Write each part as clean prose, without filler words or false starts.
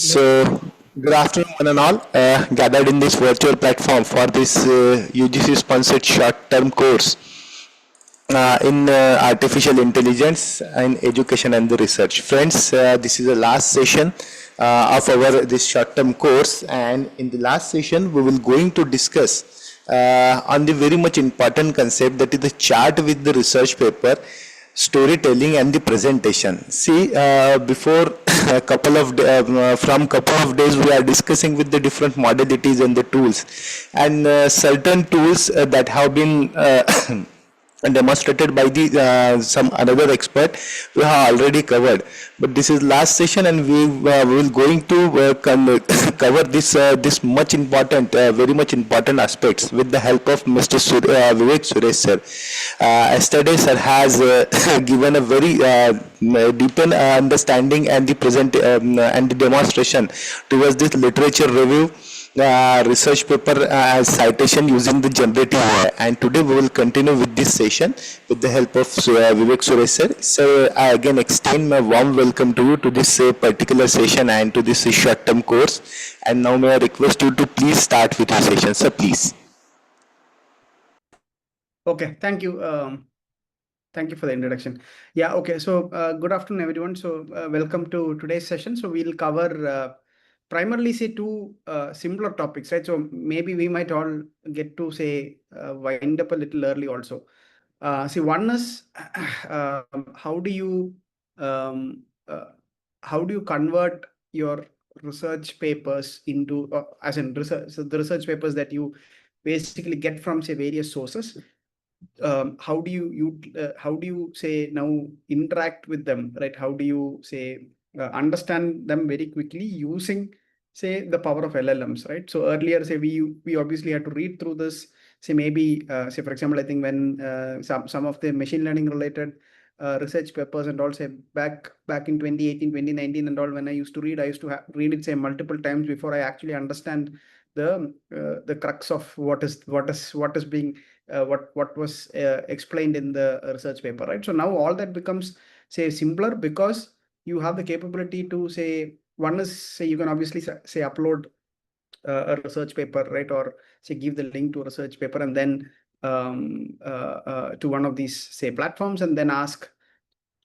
So, good afternoon, one and all, gathered in this virtual platform for this UGC-sponsored short-term course in artificial intelligence in education and the research. Friends, this is the last session of our this short-term course, and in the last session, we will going to discuss on the very much important concept, that is the chart with the research paper, storytelling and the presentation. See, before a couple of from couple of days we are discussing with the different modalities and the tools, and certain tools that have been demonstrated by the some another expert we have already covered, but this is last session, and we will going to cover this much important, very much important aspects with the help of Mr. Vivek Suresh sir. Yesterday sir has given a very deepened understanding and the present and the demonstration towards this literature review research paper as citation using the generative AI. And today we will continue with this session with the help of Vivek Suresh sir. So I again extend my warm welcome to you to this particular session and to this short-term course. And now may I request you to please start with your session, sir, please. Okay, thank you. Thank you for the introduction. Yeah, okay. So good afternoon, everyone. So welcome to today's session. So we'll cover primarily say two similar topics, right? So maybe we might all get to say wind up a little early also. See, one is how do you convert your research papers into as in research, so the research papers that you basically get from say various sources. How do you say now interact with them, right? How do you say understand them very quickly using say the power of LLMs, right? So earlier say we obviously had to read through this, say maybe say for example, I think when some of the machine learning related research papers and all, say back in 2018 2019 and all, when I used to read read it say multiple times before I actually understand the crux of what is being what was explained in the research paper, right? So now all that becomes say simpler because you have the capability to say, one is say you can obviously say upload a research paper, right? Or say give the link to a research paper and then to one of these say platforms, and then ask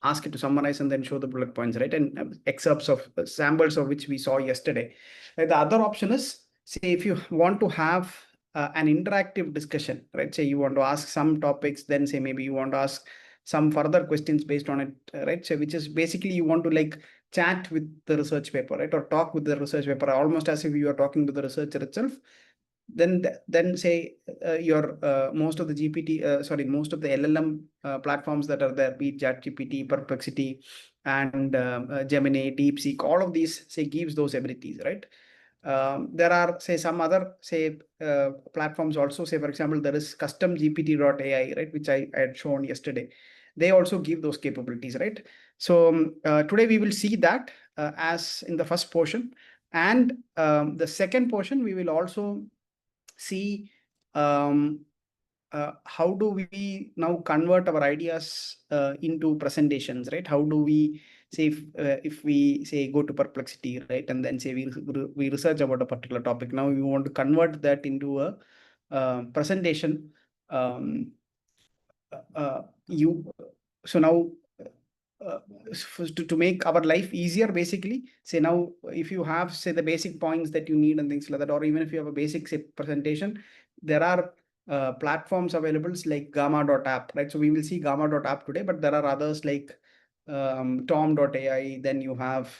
it to summarize and then show the bullet points, right? And excerpts of samples of which we saw yesterday. The other option is, say if you want to have an interactive discussion, right? Say you want to ask some topics, then say maybe you want to ask some further questions based on it, right? So which is basically you want to like chat with the research paper, right? Or talk with the research paper almost as if you are talking to the researcher itself. Then say your most of the most of the LLM platforms that are there, be it ChatGPT, Perplexity, and Gemini, DeepSeek, all of these say gives those abilities, right? There are say some other say platforms also, say for example there is customgpt.ai, right, which I had shown yesterday. They also give those capabilities, right? So today we will see that as in the first portion, and the second portion we will also see how do we now convert our ideas into presentations, right? How do we say if we say go to Perplexity, right, and then say we research about a particular topic, now we want to convert that into a presentation. So now to make our life easier, basically say now if you have say the basic points that you need and things like that, or even if you have a basic say presentation, there are platforms available like gamma.app, right? So we will see gamma.app today, but there are others like tom.ai, then you have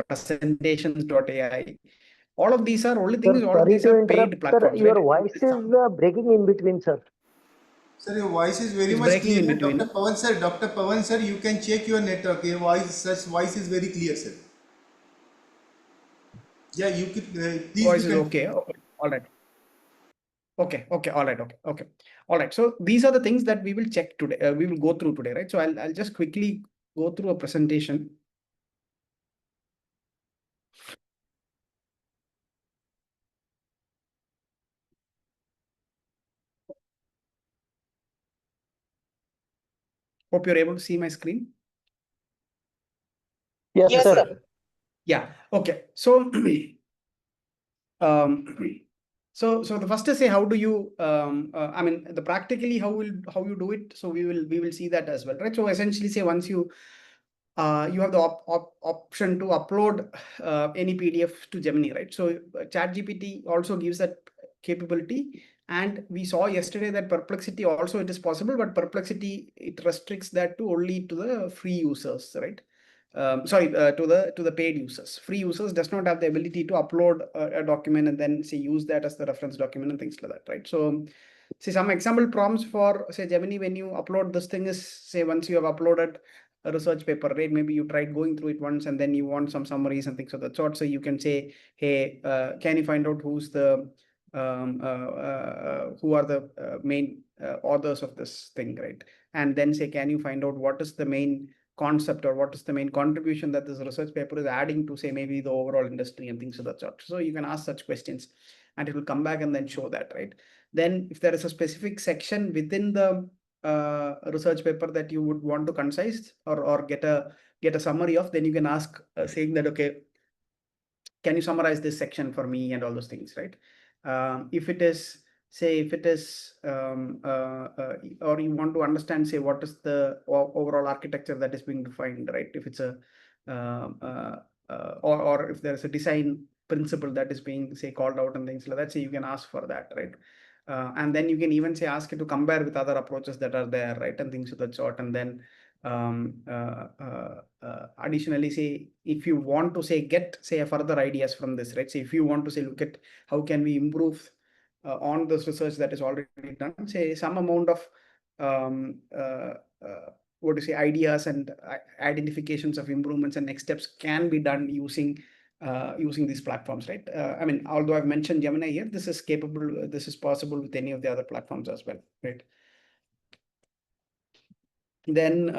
presentations.ai. all of these are only thing Sir, is all of these are paid platforms. Sir, your voice is breaking in between, sir. Sir, your voice is very much clear. Dr. Pawan sir, you can check your network. Your voice is very clear, sir. Yeah, you could please. Voice is okay. All right. Okay. All right. So these are the things that we will check today. We will go through today, right? So I'll just quickly go through a presentation. Hope you're able to see my screen. Yes, sir. Yeah. Okay. So, so the first is say how do you I mean the practically how you do it. So we will see that as well, right? So essentially say once you you have the option to upload any PDF to Gemini, right? So ChatGPT also gives that capability, and we saw yesterday that Perplexity also it is possible, but Perplexity it restricts that to only to the free users, right? Sorry, to the paid users. Free users does not have the ability to upload a document and then say use that as the reference document and things like that, right? So see some example prompts for say Gemini when you upload this thing is say once you have uploaded a research paper, right? Maybe you tried going through it once and then you want some summaries and things of that sort. So you can say, hey, can you find out who's the who are the main authors of this thing, right? And then say, can you find out what is the main concept or what is the main contribution that this research paper is adding to say maybe the overall industry and things of that sort. So you can ask such questions and it will come back and then show that, right? Then if there is a specific section within the research paper that you would want to concise or get a summary of, then you can ask saying that, okay, can you summarize this section for me and all those things, right? If it is say if it is or you want to understand say what is the overall architecture that is being defined, right? If it's a or if there is a design principle that is being say called out and things like that, so you can ask for that, right? And then you can even say ask it to compare with other approaches that are there, right? And things of that sort. And then additionally say if you want to say get say further ideas from this, right? So if you want to say look at how can we improve on this research that is already done, say some amount of what to say ideas and identifications of improvements and next steps can be done using these platforms, right? I mean, although I've mentioned Gemini here, this is capable, this is possible with any of the other platforms as well, right? Then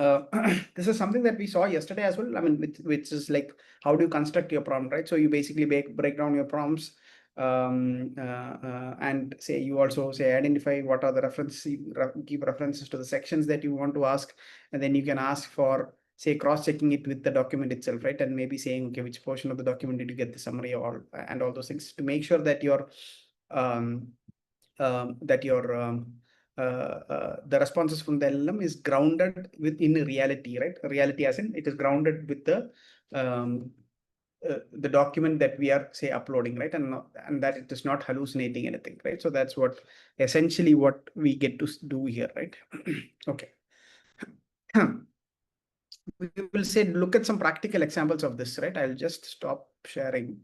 this is something that we saw yesterday as well. I mean, which is like how do you construct your prompt, right? So you basically break down your prompts and say you also say identify what are the references, give references to the sections that you want to ask, and then you can ask for say cross-checking it with the document itself, right? And maybe saying, okay, which portion of the document did you get the summary or and all those things to make sure that your the responses from the LLM is grounded within reality, right? Reality as in it is grounded with the document that we are say uploading, right? And that it is not hallucinating anything, right? So that's what essentially what we get to do here, right? Okay. We will say look at some practical examples of this, right? I'll just stop sharing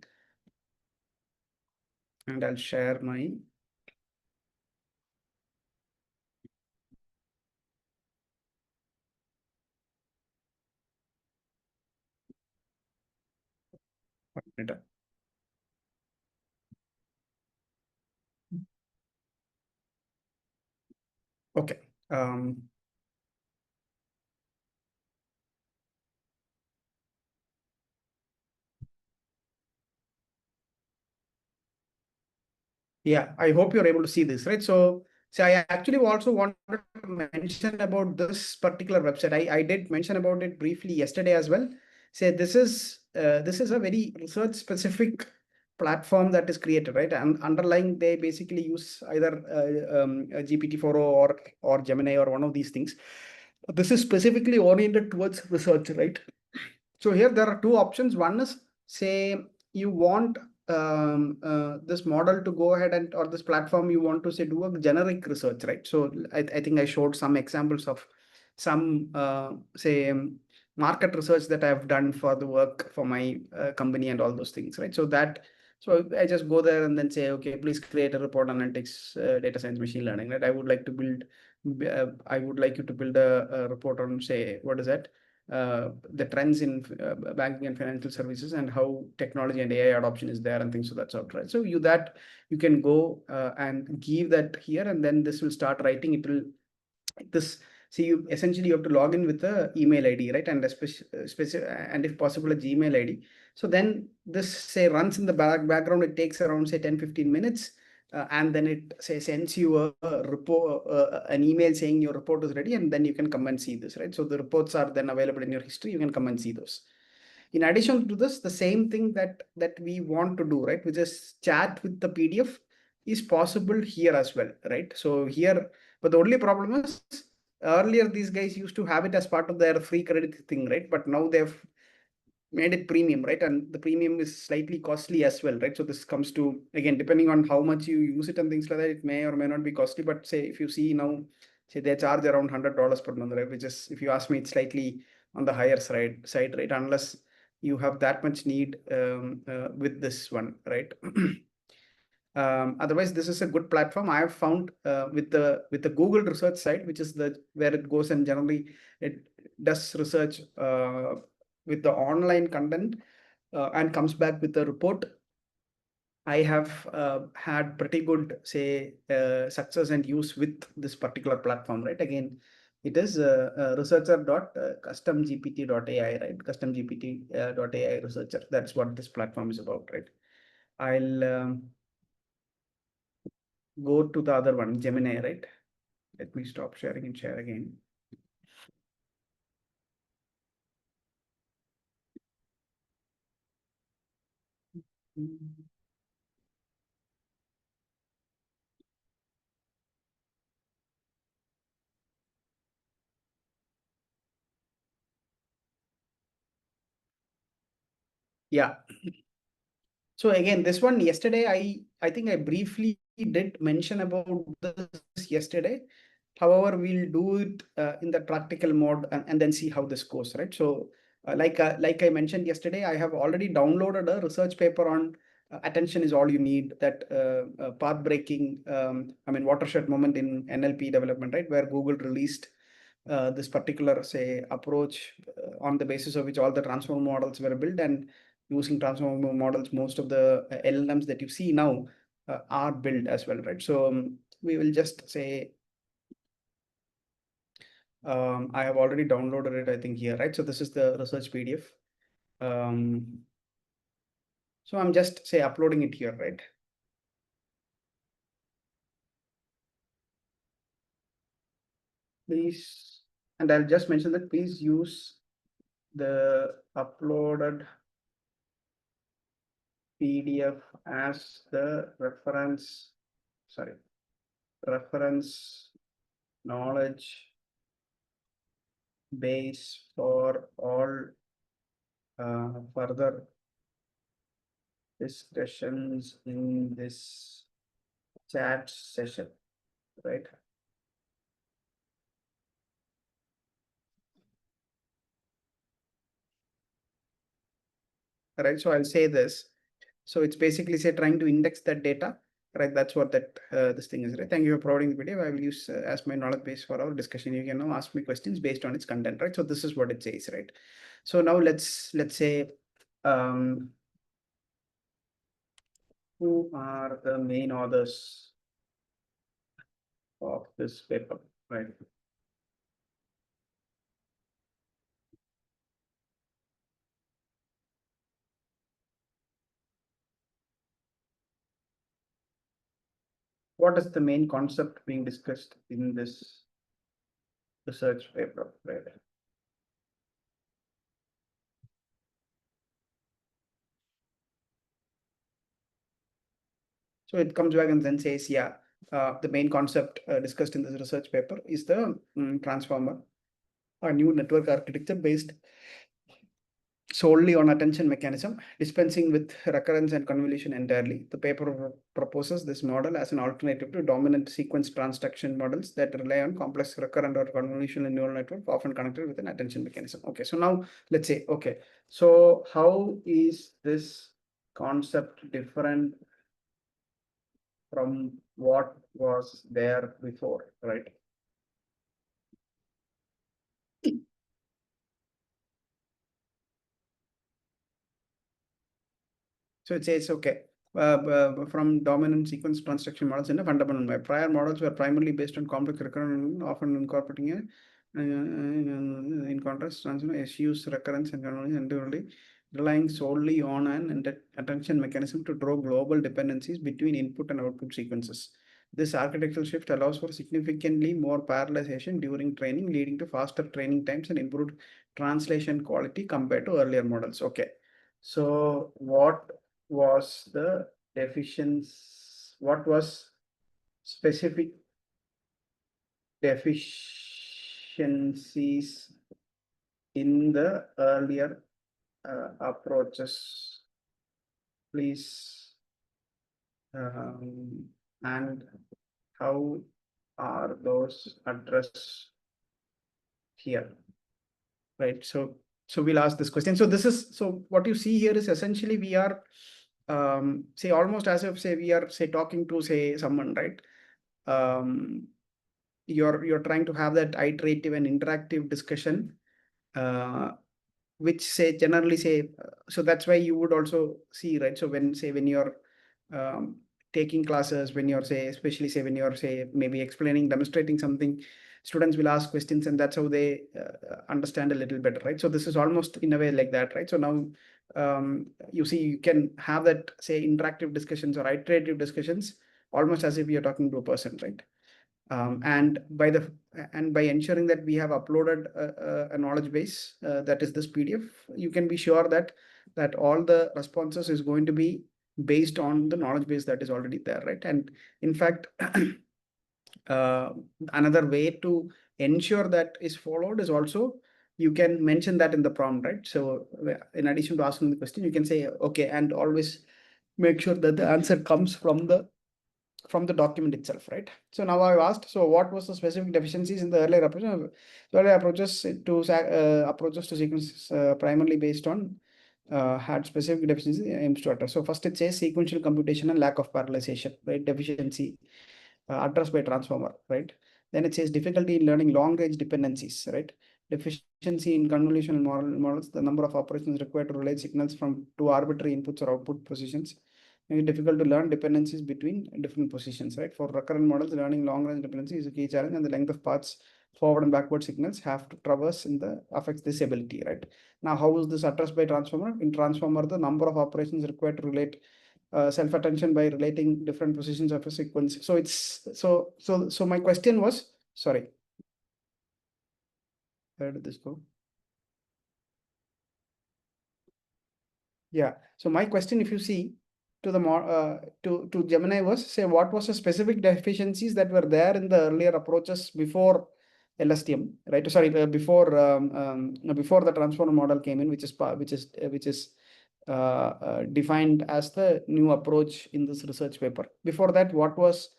and I'll share my data. Okay. Yeah, I hope you're able to see this, right? So I actually also wanted to mention about this particular website. I did mention about it briefly yesterday as well. Say this is a very research specific platform that is created, right? And underlying they basically use either GPT-4o or Gemini or one of these things. This is specifically oriented towards research, right? So here there are two options. One is say you want this model to go ahead and or this platform you want to say do a generic research, right? So I think I showed some examples of some say market research that I've done for the work for my company and all those things, right? So I just go there and then say, okay, please create a report on analytics, data science, machine learning, right? I would like to build, I would like you to build a report on say, what is that? The trends in banking and financial services and how technology and AI adoption is there and things of that sort, right? So you can go and give that here, and then this will start writing. It will this see you essentially you have to log in with the email ID, right? And and if possible a Gmail ID. So then this say runs in the background. It takes around say 10-15 minutes. And then it say sends you a report, an email saying your report is ready, and then you can come and see this, right? So the reports are then available in your history. You can come and see those. In addition to this, the same thing that we want to do, right, which is chat with the PDF, is possible here as well, right? So here, but the only problem is earlier these guys used to have it as part of their free credit thing, right? But now they've made it premium, right? And the premium is slightly costly as well, right? So this comes to, again, depending on how much you use it and things like that, it may or may not be costly. But say if you see now, say they charge around $100 per month, right? Which is, if you ask me, it's slightly on the higher side, right? Unless you have that much need with this one, right? Otherwise, this is a good platform. I have found with the Google research side, which is the where it goes and generally it does research with the online content and comes back with a report. I have had pretty good, say, success and use with this particular platform, right? Again, it is researcher.customgpt.ai, right? Customgpt.ai researcher. That's what this platform is about, right? I'll go to the other one, Gemini, right? Let me stop sharing and share again. Yeah. So again, this one yesterday, I think I briefly did mention about this yesterday. However, we'll do it in the practical mode and then see how this goes, right? So like I mentioned yesterday, I have already downloaded a research paper on attention is all you need, that path breaking, watershed moment in NLP development, right? Where Google released this particular, say, approach on the basis of which all the transformer models were built, and using transformer models, most of the LLMs that you see now are built as well, right? So we will just say, I have already downloaded it, I think here, right? So this is the research PDF. So I'm just, say, uploading it here, right? Please, and I'll just mention that please use the uploaded PDF as the reference knowledge base for all further discussions in this chat session, right? Right, so I'll say this. So it's basically, say, trying to index that data, right? That's what that this thing is, right? Thank you for providing the video. I will use as my knowledge base for our discussion. You can now ask me questions based on its content, right? So this is what it says, right? So now let's say who are the main authors of this paper, right? What is the main concept being discussed in this research paper, right? So it comes back and then says, yeah, the main concept discussed in this research paper is the transformer, a new network architecture based solely on attention mechanism, dispensing with recurrence and convolution entirely. The paper proposes this model as an alternative to dominant sequence transduction models that rely on complex recurrent or convolutional neural network, often connected with an attention mechanism. Okay, so now let's say, okay, so how is this concept different from what was there before, right? So it says, okay, from dominant sequence transduction models in a fundamental way. Prior models were primarily based on complex recurrent, often incorporating a, in contrast, SU's recurrence and convolution, relying solely on an attention mechanism to draw global dependencies between input and output sequences. This architectural shift allows for significantly more parallelization during training, leading to faster training times and improved translation quality compared to earlier models. Okay. So what was the deficiency? What was specific deficiencies in the earlier approaches? Please, and how are those addressed here? Right. So we'll ask this question. So what you see here is essentially we are say almost as if say we are say talking to say someone, right? You're trying to have that iterative and interactive discussion, which say generally say so that's why you would also see, right? So when you're taking classes, when you're say especially say when you're say maybe explaining, demonstrating something, students will ask questions, and that's how they understand a little better, right? So this is almost in a way like that, right? So now you see you can have that say interactive discussions or iterative discussions almost as if you're talking to a person, right? And by ensuring that we have uploaded a knowledge base that is this PDF, you can be sure that all the responses is going to be based on the knowledge base that is already there, right? And in fact, another way to ensure that is followed is also you can mention that in the prompt, right? So in addition to asking the question, you can say, okay, and always make sure that the answer comes from the document itself, right? So now I've asked, so what was the specific deficiencies in the earlier approach? So earlier approaches to sequences primarily based on had specific deficiencies aims to address. So first it says sequential computation and lack of parallelization, right? Deficiency addressed by transformer, right? Then it says difficulty in learning long range dependencies, right? Deficiency in convolutional models, the number of operations required to relate signals from two arbitrary inputs or output positions. It's difficult to learn dependencies between different positions, right? For recurrent models, learning long range dependency is a key challenge, and the length of paths forward and backward signals have to traverse affects this ability, right? Now, how is this addressed by transformer? In transformer, the number of operations required to relate self-attention by relating different positions of a sequence. So it's so my question was, sorry, where did this go? Yeah. So my question, if you see to the to Gemini was say what was the specific deficiencies that were there in the earlier approaches before LSTM, right? Sorry, before the transformer model came in, which is defined as the new approach in this research paper. Before that, what was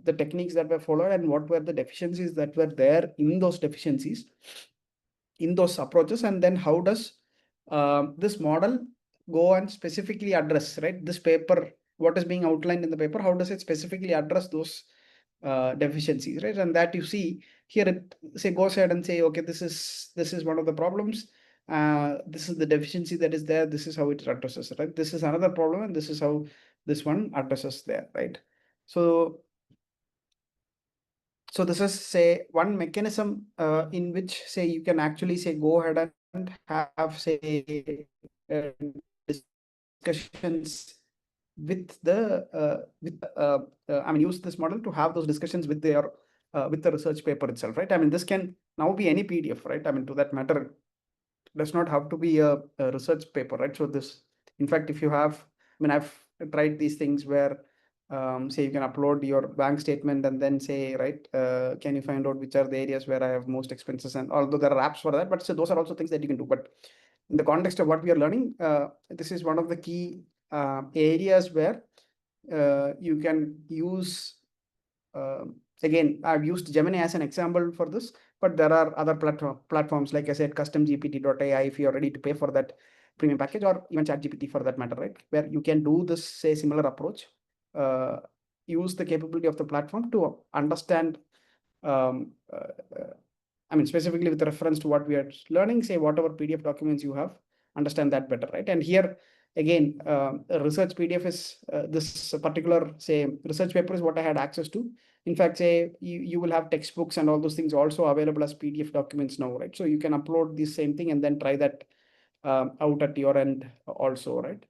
the techniques that were followed and what were the deficiencies that were there in those deficiencies in those approaches, and then how does this model go and specifically address, right? This paper, what is being outlined in the paper, how does it specifically address those deficiencies, right? And that you see here, it say goes ahead and say, okay, this is one of the problems. This is the deficiency that is there. This is how it addresses, right? This is another problem, and this is how this one addresses there, right? So this is say one mechanism in which say you can actually say go ahead and have say discussions with I mean use this model to have those discussions with their with the research paper itself, right? I mean this can now be any PDF, right? I mean to that matter, does not have to be a research paper, right? So this, in fact, if you have, I mean I've tried these things where say you can upload your bank statement and then say, right, can you find out which are the areas where I have most expenses, and although there are apps for that, but so those are also things that you can do. But in the context of what we are learning, this is one of the key areas where you can use again, I've used Gemini as an example for this, but there are other platforms like I said, customgpt.ai, if you're ready to pay for that premium package, or even ChatGPT for that matter, right? Where you can do this say similar approach. Use the capability of the platform to understand, I mean, specifically with reference to what we are learning, say whatever PDF documents you have, understand that better, right? And here again, a research PDF is this particular say research paper is what I had access to. In fact, say you will have textbooks and all those things also available as PDF documents now, right? So you can upload the same thing and then try that out at your end also, right?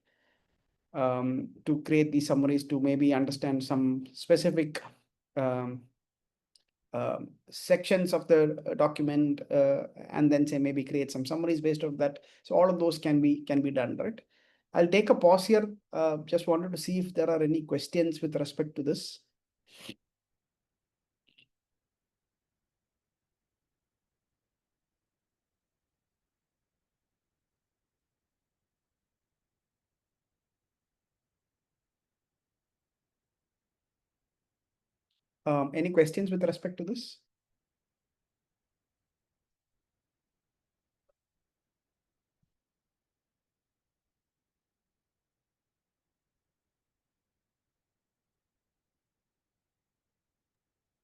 To create these summaries to maybe understand some specific sections of the document, and then say maybe create some summaries based on that. So all of those can be done, right? I'll take a pause here. Just wanted to see if there are any questions with respect to this. Any questions with respect to this?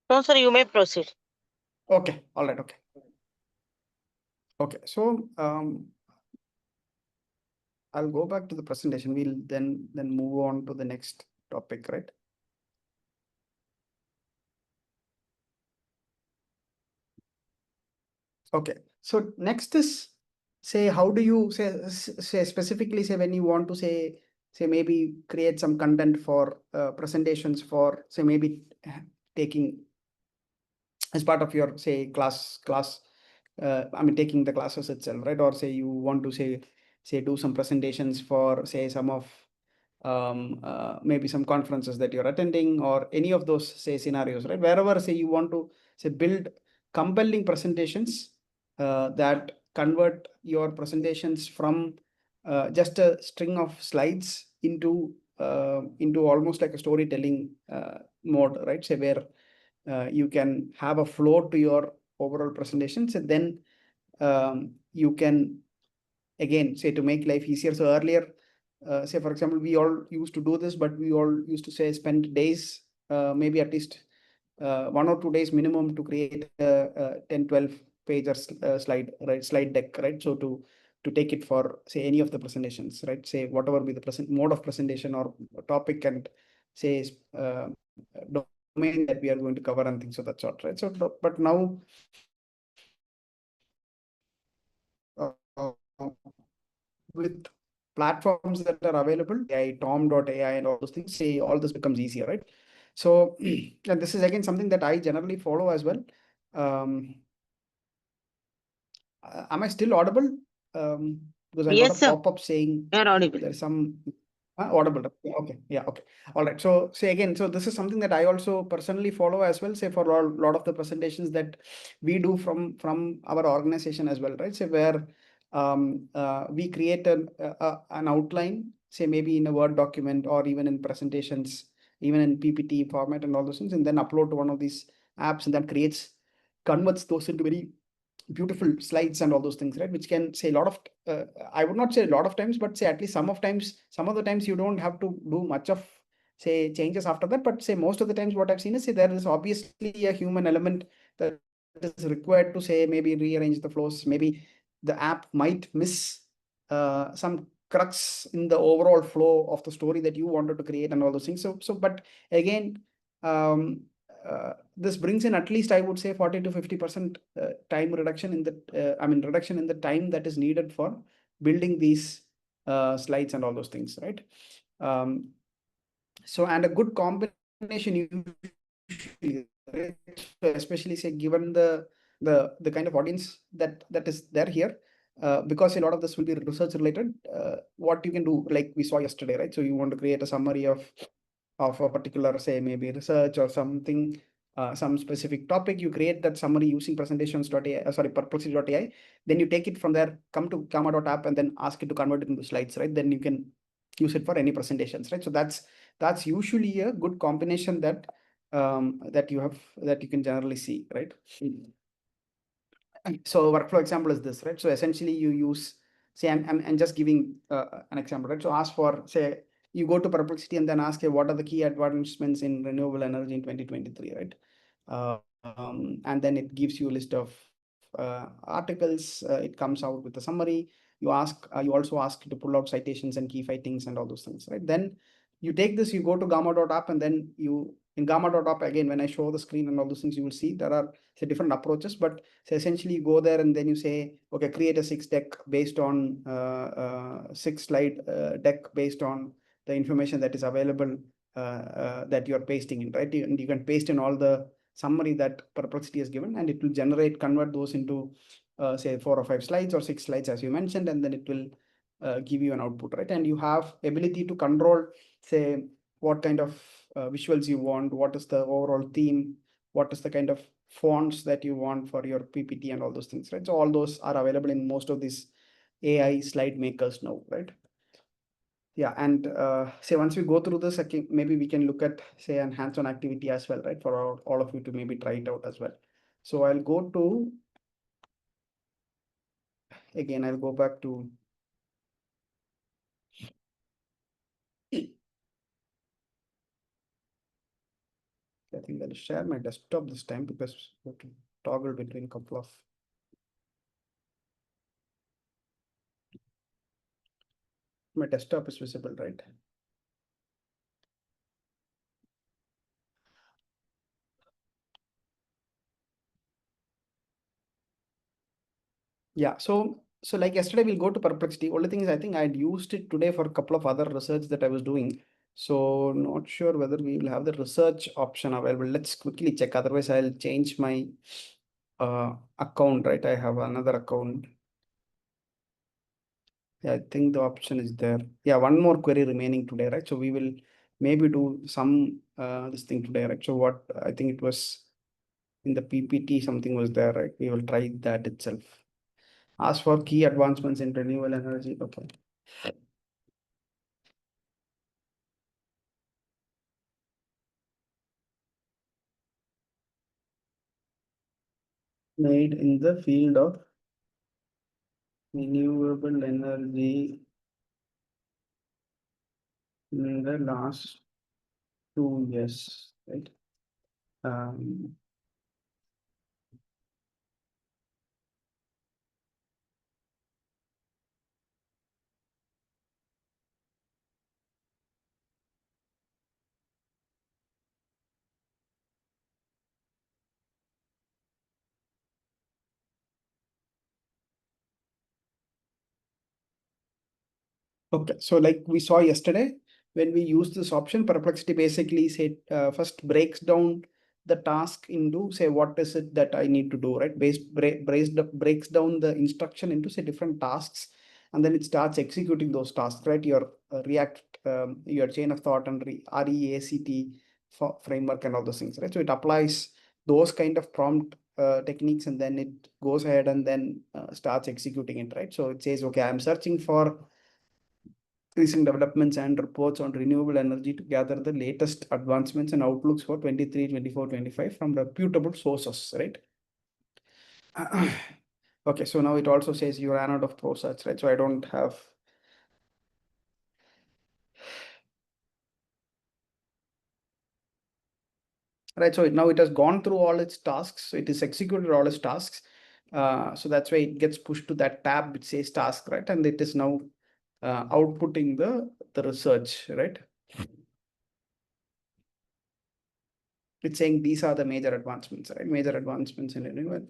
No, sir, you may proceed. Okay, all right, okay. Okay, so I'll go back to the presentation. We'll then move on to the next topic, right? Okay, so next is, say, how do you say specifically, say, when you want to say maybe create some content for presentations for, say, maybe taking as part of your, say, class, I mean, taking the classes itself, right? Or say you want to say do some presentations for, say, some of maybe some conferences that you're attending, or any of those, say, scenarios, right? Wherever, say, you want to, say, build compelling presentations that convert your presentations from just a string of slides into almost like a storytelling mode, right? Say where you can have a flow to your overall presentations, and then you can again say to make life easier. So earlier, say for example, we all used to do this, but we all used to say spend days, maybe at least 1 or 2 days minimum to create a 10-12 page or slide deck, right? So to take it for, say, any of the presentations, right? Say whatever be the mode of presentation or topic, and say domain that we are going to cover and things of that sort, right? So but now with platforms that are available, AI, Tom.ai and all those things, say all this becomes easier, right? So and this is again something that I generally follow as well. Am I still audible? Because I got Yes, a sir. pop-up saying You are audible. there's some audible. Okay, yeah, okay, all right. So say again, so this is something that I also personally follow as well. Say for a lot of the presentations that we do from our organization as well, right? Say where we create an outline, say maybe in a Word document or even in presentations, even in PPT format and all those things, and then upload to one of these apps, and that converts those into very beautiful slides and all those things, right? Which can say a lot of, I would not say a lot of times, but say at least some of the times you don't have to do much of, say, changes after that. But say most of the times what I've seen is, say, there is obviously a human element that is required to, say, maybe rearrange the flows. Maybe the app might miss some crux in the overall flow of the story that you wanted to create and all those things. So but again, this brings in at least, I would say, 40 to 50% time reduction in the reduction in the time that is needed for building these slides and all those things, right? So, and a good combination usually, right? Especially, say, given the kind of audience that is there here, because a lot of this will be research related. What you can do, like we saw yesterday, right? So you want to create a summary of a particular, say, maybe research or something, some specific topic. You create that summary using presentations.ai, perplexity.ai. Then you take it from there, come to Gamma.app, and then ask it to convert it into slides, right? Then you can use it for any presentations, right? So that's usually a good combination that that you can generally see, right? So workflow example is this, right? So essentially you use, say, I'm just giving an example, right? So ask for, say, you go to Perplexity and then ask, hey, what are the key advancements in renewable energy in 2023, right? And then it gives you a list of articles. It comes out with a summary. You also ask to pull out citations and key findings and all those things, right? Then you take this, you go to Gamma.app, and then in Gamma.app, again, when I show the screen and all those things, you will see there are, say, different approaches. But so essentially you go there and then you say, okay, create a 6 deck based on 6 slide deck based on the information that is available that you're pasting in, right? And you can paste in all the summary that Perplexity has given, and it will convert those into say 4 or 5 slides or 6 slides as you mentioned, and then it will give you an output, right? And you have ability to control, say, what kind of visuals you want, what is the overall theme, what is the kind of fonts that you want for your PPT and all those things, right? So all those are available in most of these AI slide makers now, right? Yeah, and say once we go through this, maybe we can look at, say, an hands-on activity as well, right? For all of you to maybe try it out as well. So I'll go to, again, I'll go back to I think I'll share my desktop this time because we have to toggle between a couple of. My desktop is visible, right? Yeah, so like yesterday, we'll go to Perplexity. Only thing is, I think I'd used it today for a couple of other research that I was doing. So not sure whether we will have the research option available. Let's quickly check. Otherwise, I'll change my account, right? I have another account. Yeah, I think the option is there. Yeah, one more query remaining today, right? So we will maybe do some this thing today, right? So what I think it was in the PPT, something was there, right? We will try that itself. Ask for key advancements in renewable energy. Okay. Made in the field of renewable energy in the last 2 years, right? Okay, so like we saw yesterday, when we use this option, Perplexity basically said first breaks down the task into, say, what is it that I need to do, right? Breaks down the instruction into, say, different tasks, and then it starts executing those tasks, right? Your React, your chain of thought and REACT framework and all those things, right? So it applies those kind of prompt techniques, and then it goes ahead and then starts executing it, right? So it says, okay, I'm searching for recent developments and reports on renewable energy to gather the latest advancements and outlooks for 23, 24, 25 from reputable sources, right? Okay, so now it also says you ran out of pro search, right? So I don't have. Right, so now it has gone through all its tasks. So it is executed all its tasks. So that's why it gets pushed to that tab which says task, right? And it is now outputting the research, right? It's saying these are the major advancements, right? Major advancements in renewable.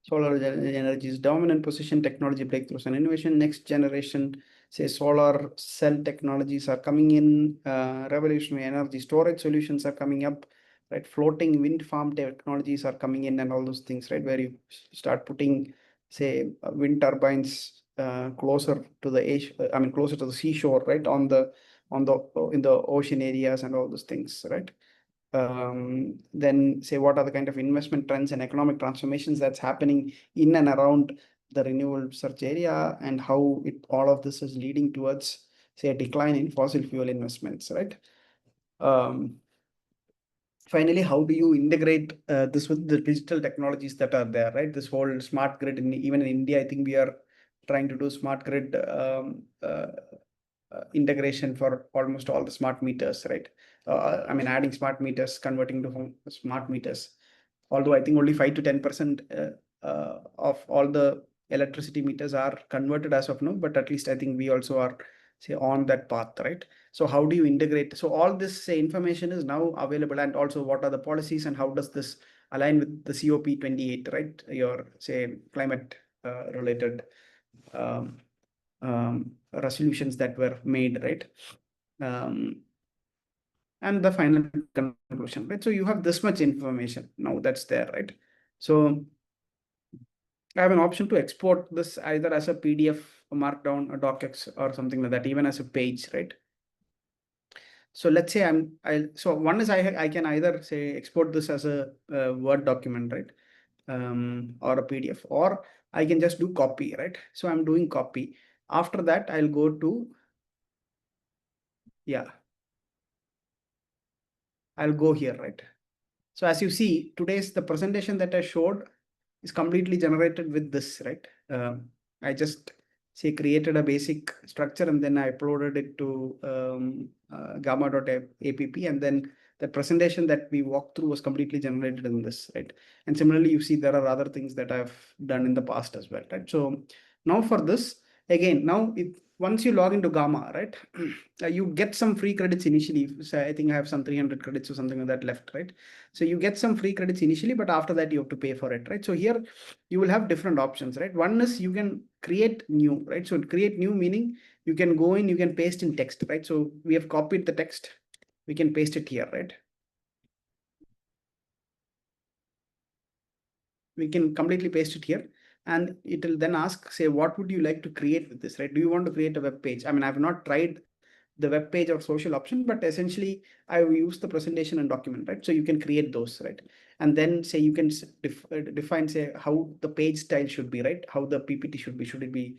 Solar energy's dominant position, technology breakthroughs and innovation. Next generation, say, solar cell technologies are coming in. Revolutionary energy storage solutions are coming up, right? Floating wind farm technologies are coming in, and all those things, right? Where you start putting, say, wind turbines closer to the closer to the seashore, right? In the ocean areas and all those things, right? Then say what are the kind of investment trends and economic transformations that's happening in and around the renewable research area, and how all of this is leading towards, say, a decline in fossil fuel investments, right? Finally, how do you integrate this with the digital technologies that are there, right? This whole smart grid, even in India, I think we are trying to do smart grid integration for almost all the smart meters, right? Adding smart meters, converting to smart meters. Although I think only 5 to 10% of all the electricity meters are converted as of now, but at least I think we also are, say, on that path, right? So how do you integrate? So all this, say, information is now available, and also what are the policies and how does this align with the COP28, right? Your, say, climate related resolutions that were made, right? And the final conclusion, right? So you have this much information now that's there, right? So I have an option to export this either as a PDF, a Markdown, a docx, or something like that, even as a page, right? So let's say so one is I can either say export this as a Word document, right? Or a PDF, or I can just do copy, right? So I'm doing copy. After that, I'll go to, I'll go here, right? So as you see, today's the presentation that I showed is completely generated with this, right? I just say created a basic structure and then I uploaded it to gamma.app, and then the presentation that we walked through was completely generated in this, right? And similarly, you see there are other things that I've done in the past as well, right? So now for this, again, now once you log into Gamma, right, you get some free credits initially. So I think I have some 300 credits or something like that left, right? So you get some free credits initially, but after that you have to pay for it, right? So here you will have different options, right? One is you can create new, right? So create new meaning you can go in, you can paste in text, right? So we have copied the text, we can paste it here, right? We can completely paste it here, and it will then ask, say, what would you like to create with this, right? Do you want to create a web page? I mean, I've not tried the web page or social option, but essentially I will use the presentation and document, right? So you can create those, right? And then say you can define, say, how the page style should be, right? How the PPT should be. Should it be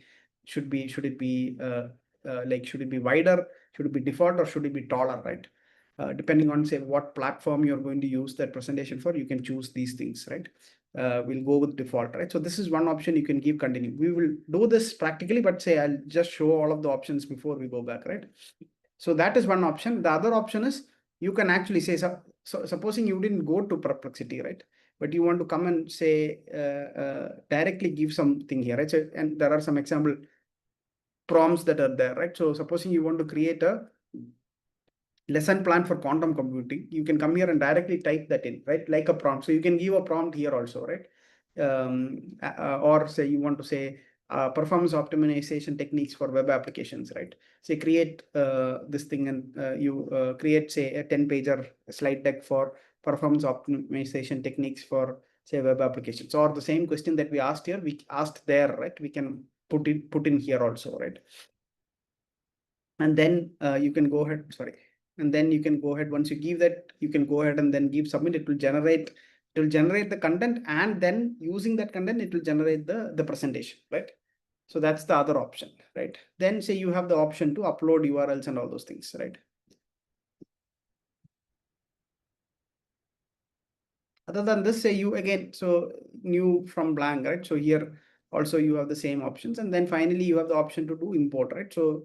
like, should it be wider? Should it be default, or should it be taller, right? Depending on, say, what platform you're going to use that presentation for, you can choose these things, right? We'll go with default, right? So this is one option you can give continue. We will do this practically, but say I'll just show all of the options before we go back, right? So that is one option. The other option is you can actually say, so supposing you didn't go to Perplexity, right? But you want to come and say directly give something here, right? So, and there are some example prompts that are there, right? So supposing you want to create a lesson plan for quantum computing, you can come here and directly type that in, right? Like a prompt. So you can give a prompt here also, right? Or say you want to say performance optimization techniques for web applications, right? Say create this thing, and you create, say, a 10-pager slide deck for performance optimization techniques for, say, web applications. Or the same question that we asked here, we asked there, right? We can put in here also, right? And then you can go ahead, sorry. And then you can go ahead, once you give that, you can go ahead and then give submit. It will generate the content, and then using that content, it will generate the presentation, right? So that's the other option, right? Then say you have the option to upload URLs and all those things, right? Other than this, say you again, so new from blank, right? So here also you have the same options, and then finally you have the option to do import, right? So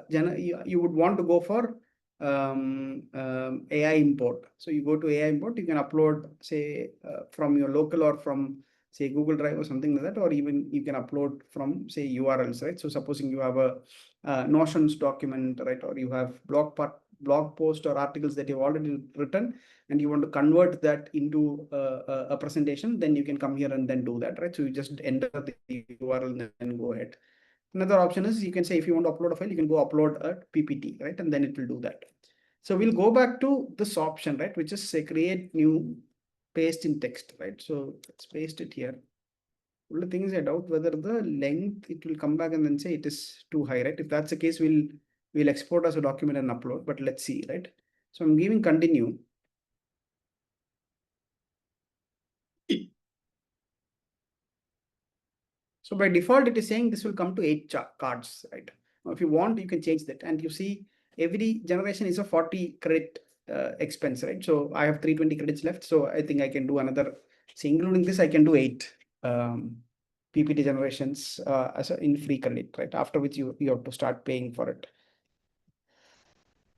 you would want to go for AI import. So you go to AI import, you can upload, say, from your local or from, say, Google Drive or something like that, or even you can upload from, say, URLs, right? So supposing you have a Notions document, right? Or you have blog post or articles that you've already written, and you want to convert that into a presentation, then you can come here and then do that, right? So you just enter the URL and then go ahead. Another option is you can say, if you want to upload a file, you can go upload a PPT, right? And then it will do that. So we'll go back to this option, right? Which is, say, create new, paste in text, right? So let's paste it here. The thing is, I doubt whether the length, it will come back and then say it is too high, right? If that's the case, we'll export as a document and upload, but let's see, right? So I'm giving continue. So by default, it is saying this will come to 8 cards, right? Now, if you want, you can change that. And you see, every generation is a 40 credit expense, right? So I have 320 credits left. So I think I can do another, so including this, I can do 8 PPT generations as in free credit, right? After which you have to start paying for it.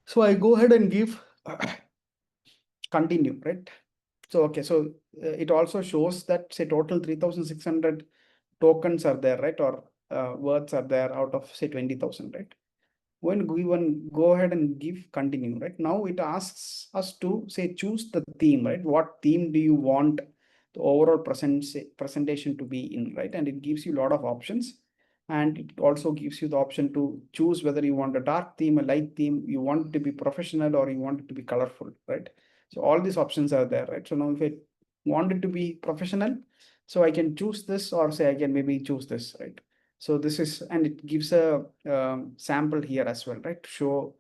So I go ahead and give continue, right? So, okay, so it also shows that, say, total 3,600 tokens are there, right? Or words are there out of, say, 20,000, right? When we go ahead and give continue, right? Now it asks us to, say, choose the theme, right? What theme do you want the overall presentation to be in, right? And it gives you a lot of options. And it also gives you the option to choose whether you want a dark theme, a light theme, you want it to be professional, or you want it to be colorful, right? So all these options are there, right? So now if I want it to be professional, so I can choose this, or say I can maybe choose this, right? So this is, and it gives a sample here as well, right? To show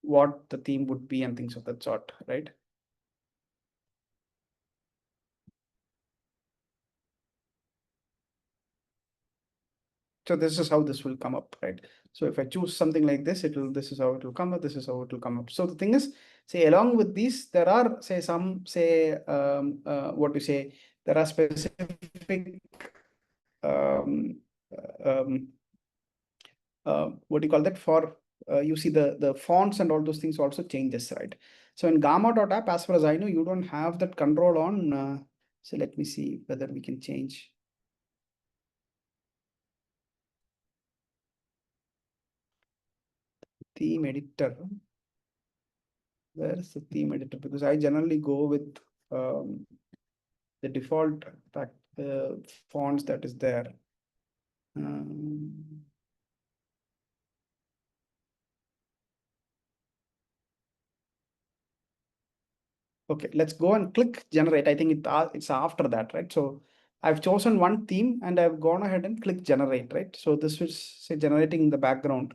what the theme would be and things of that sort, right? So this is how this will come up, right? So if I choose something like this, this is how it will come up, this is how it will come up. So the thing is, say along with these, there are say some what we say, there are specific um, um, what do you call that, for you see the fonts and all those things also changes, right? So in gamma.app, as far as I know, you don't have that control on. So let me see whether we can change. Theme editor. Where is the theme editor? Because I generally go with the default fonts that is there. Okay, let's go and click generate. I think it's after that, right? So I've chosen one theme and I've gone ahead and click generate, right? So this is say generating in the background.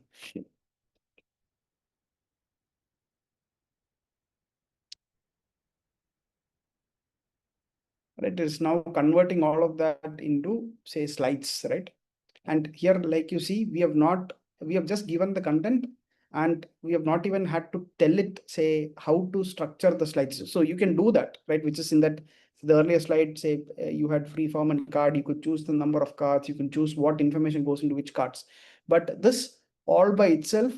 Right, it is now converting all of that into say slides, right? And here, like you see, we have just given the content, and we have not even had to tell it, say, how to structure the slides. So you can do that, right? Which is in that the earlier slide, say you had free form and card, you could choose the number of cards, you can choose what information goes into which cards. But this all by itself,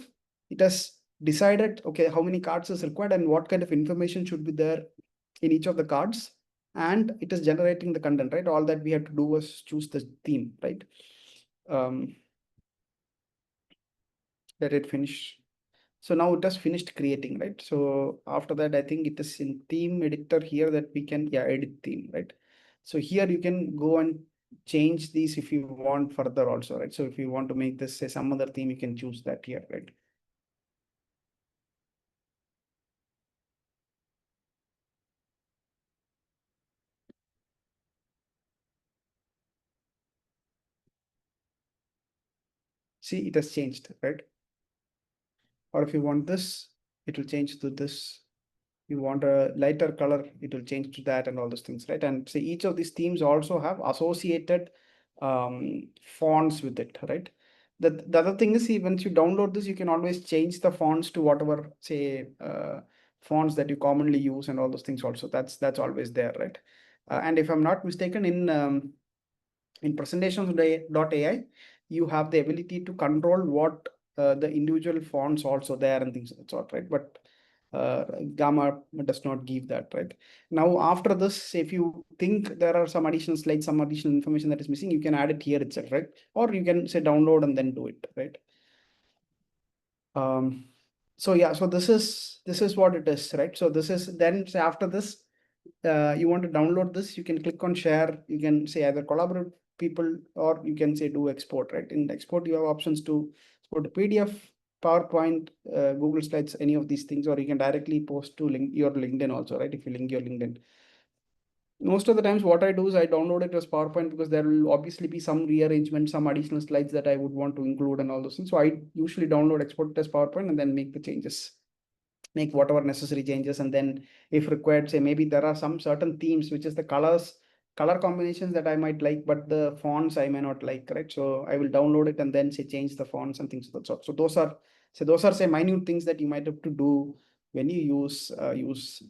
it has decided, okay, how many cards is required and what kind of information should be there in each of the cards. And it is generating the content, right? All that we had to do was choose the theme, right? Let it finish. So now it has finished creating, right? So after that, I think it is in theme editor here that we can edit theme, right? So here you can go and change these if you want further also, right? So if you want to make this say some other theme, you can choose that here, right? See, it has changed, right? Or if you want this, it will change to this. You want a lighter color, it will change to that and all those things, right? And say each of these themes also have associated fonts with it, right? The other thing is, see, once you download this, you can always change the fonts to whatever, say, fonts that you commonly use and all those things also. That's always there, right? And if I'm not mistaken, in presentations.ai, you have the ability to control what the individual fonts also there and things of that sort, right? But Gamma does not give that, right? Now, after this, if you think there are some additional slides, some additional information that is missing, you can add it here itself, right? Or you can say download and then do it, right? So yeah, so this is what it is, right? So this is then say after this, you want to download this, you can click on share, you can say either collaborate people, or you can say do export, right? In export, you have options to export to PDF, PowerPoint, Google Slides, any of these things, or you can directly post to your LinkedIn also, right? If you link your LinkedIn. Most of the times what I do is I download it as PowerPoint because there will obviously be some rearrangement, some additional slides that I would want to include and all those things. So I usually download, export it as PowerPoint and then make the changes, make whatever necessary changes. And then if required, say maybe there are some certain themes, which is the color combinations that I might like, but the fonts I may not like, right? So I will download it and then say change the fonts and things of that sort. So those are say minute things that you might have to do when you use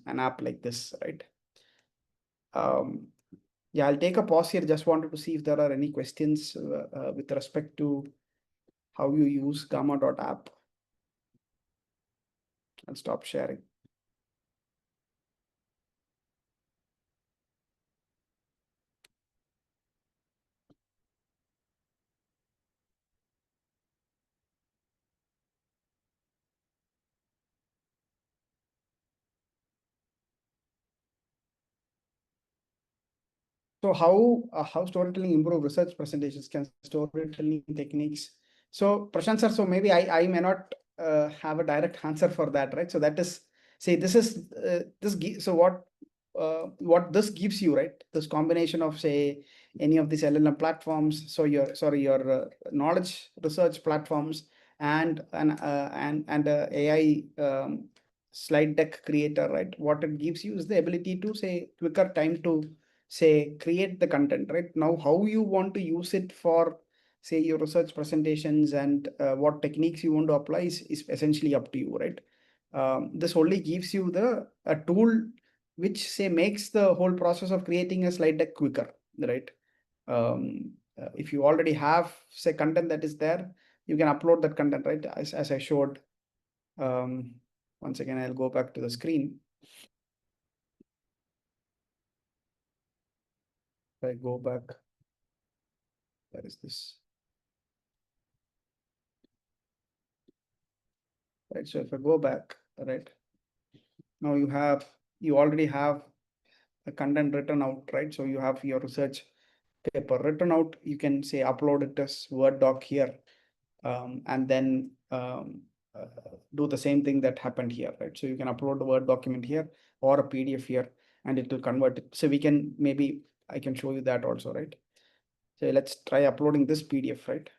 an app like this, right? Yeah, I'll take a pause here. Just wanted to see if there are any questions with respect to how you use gamma.app. I'll stop sharing. So how storytelling improve research presentations? Can storytelling techniques? So Prashant sir, so maybe I may not have a direct answer for that, right? So that is, say, this is so what this gives you, right? This combination of, say, any of these LLM platforms. So your knowledge research platforms and AI slide deck creator, right? What it gives you is the ability to, say, quicker time to, say, create the content. Right now, how you want to use it for, say, your research presentations and what techniques you want to apply is essentially up to you, right? This only gives you a tool which, say, makes the whole process of creating a slide deck quicker, right? If you already have, say, content that is there, you can upload that content, right? As I showed. Once again, I'll go back to the screen. If I go back, where is this? Right, so if I go back, right, now you already have the content written out, right? So you have your research paper written out. You can, say, upload it as Word doc here, and then uh, do the same thing that happened here, right? So you can upload the Word document here or a PDF here, and it will convert it. So I can show you that also, right? So let's try uploading this PDF, right?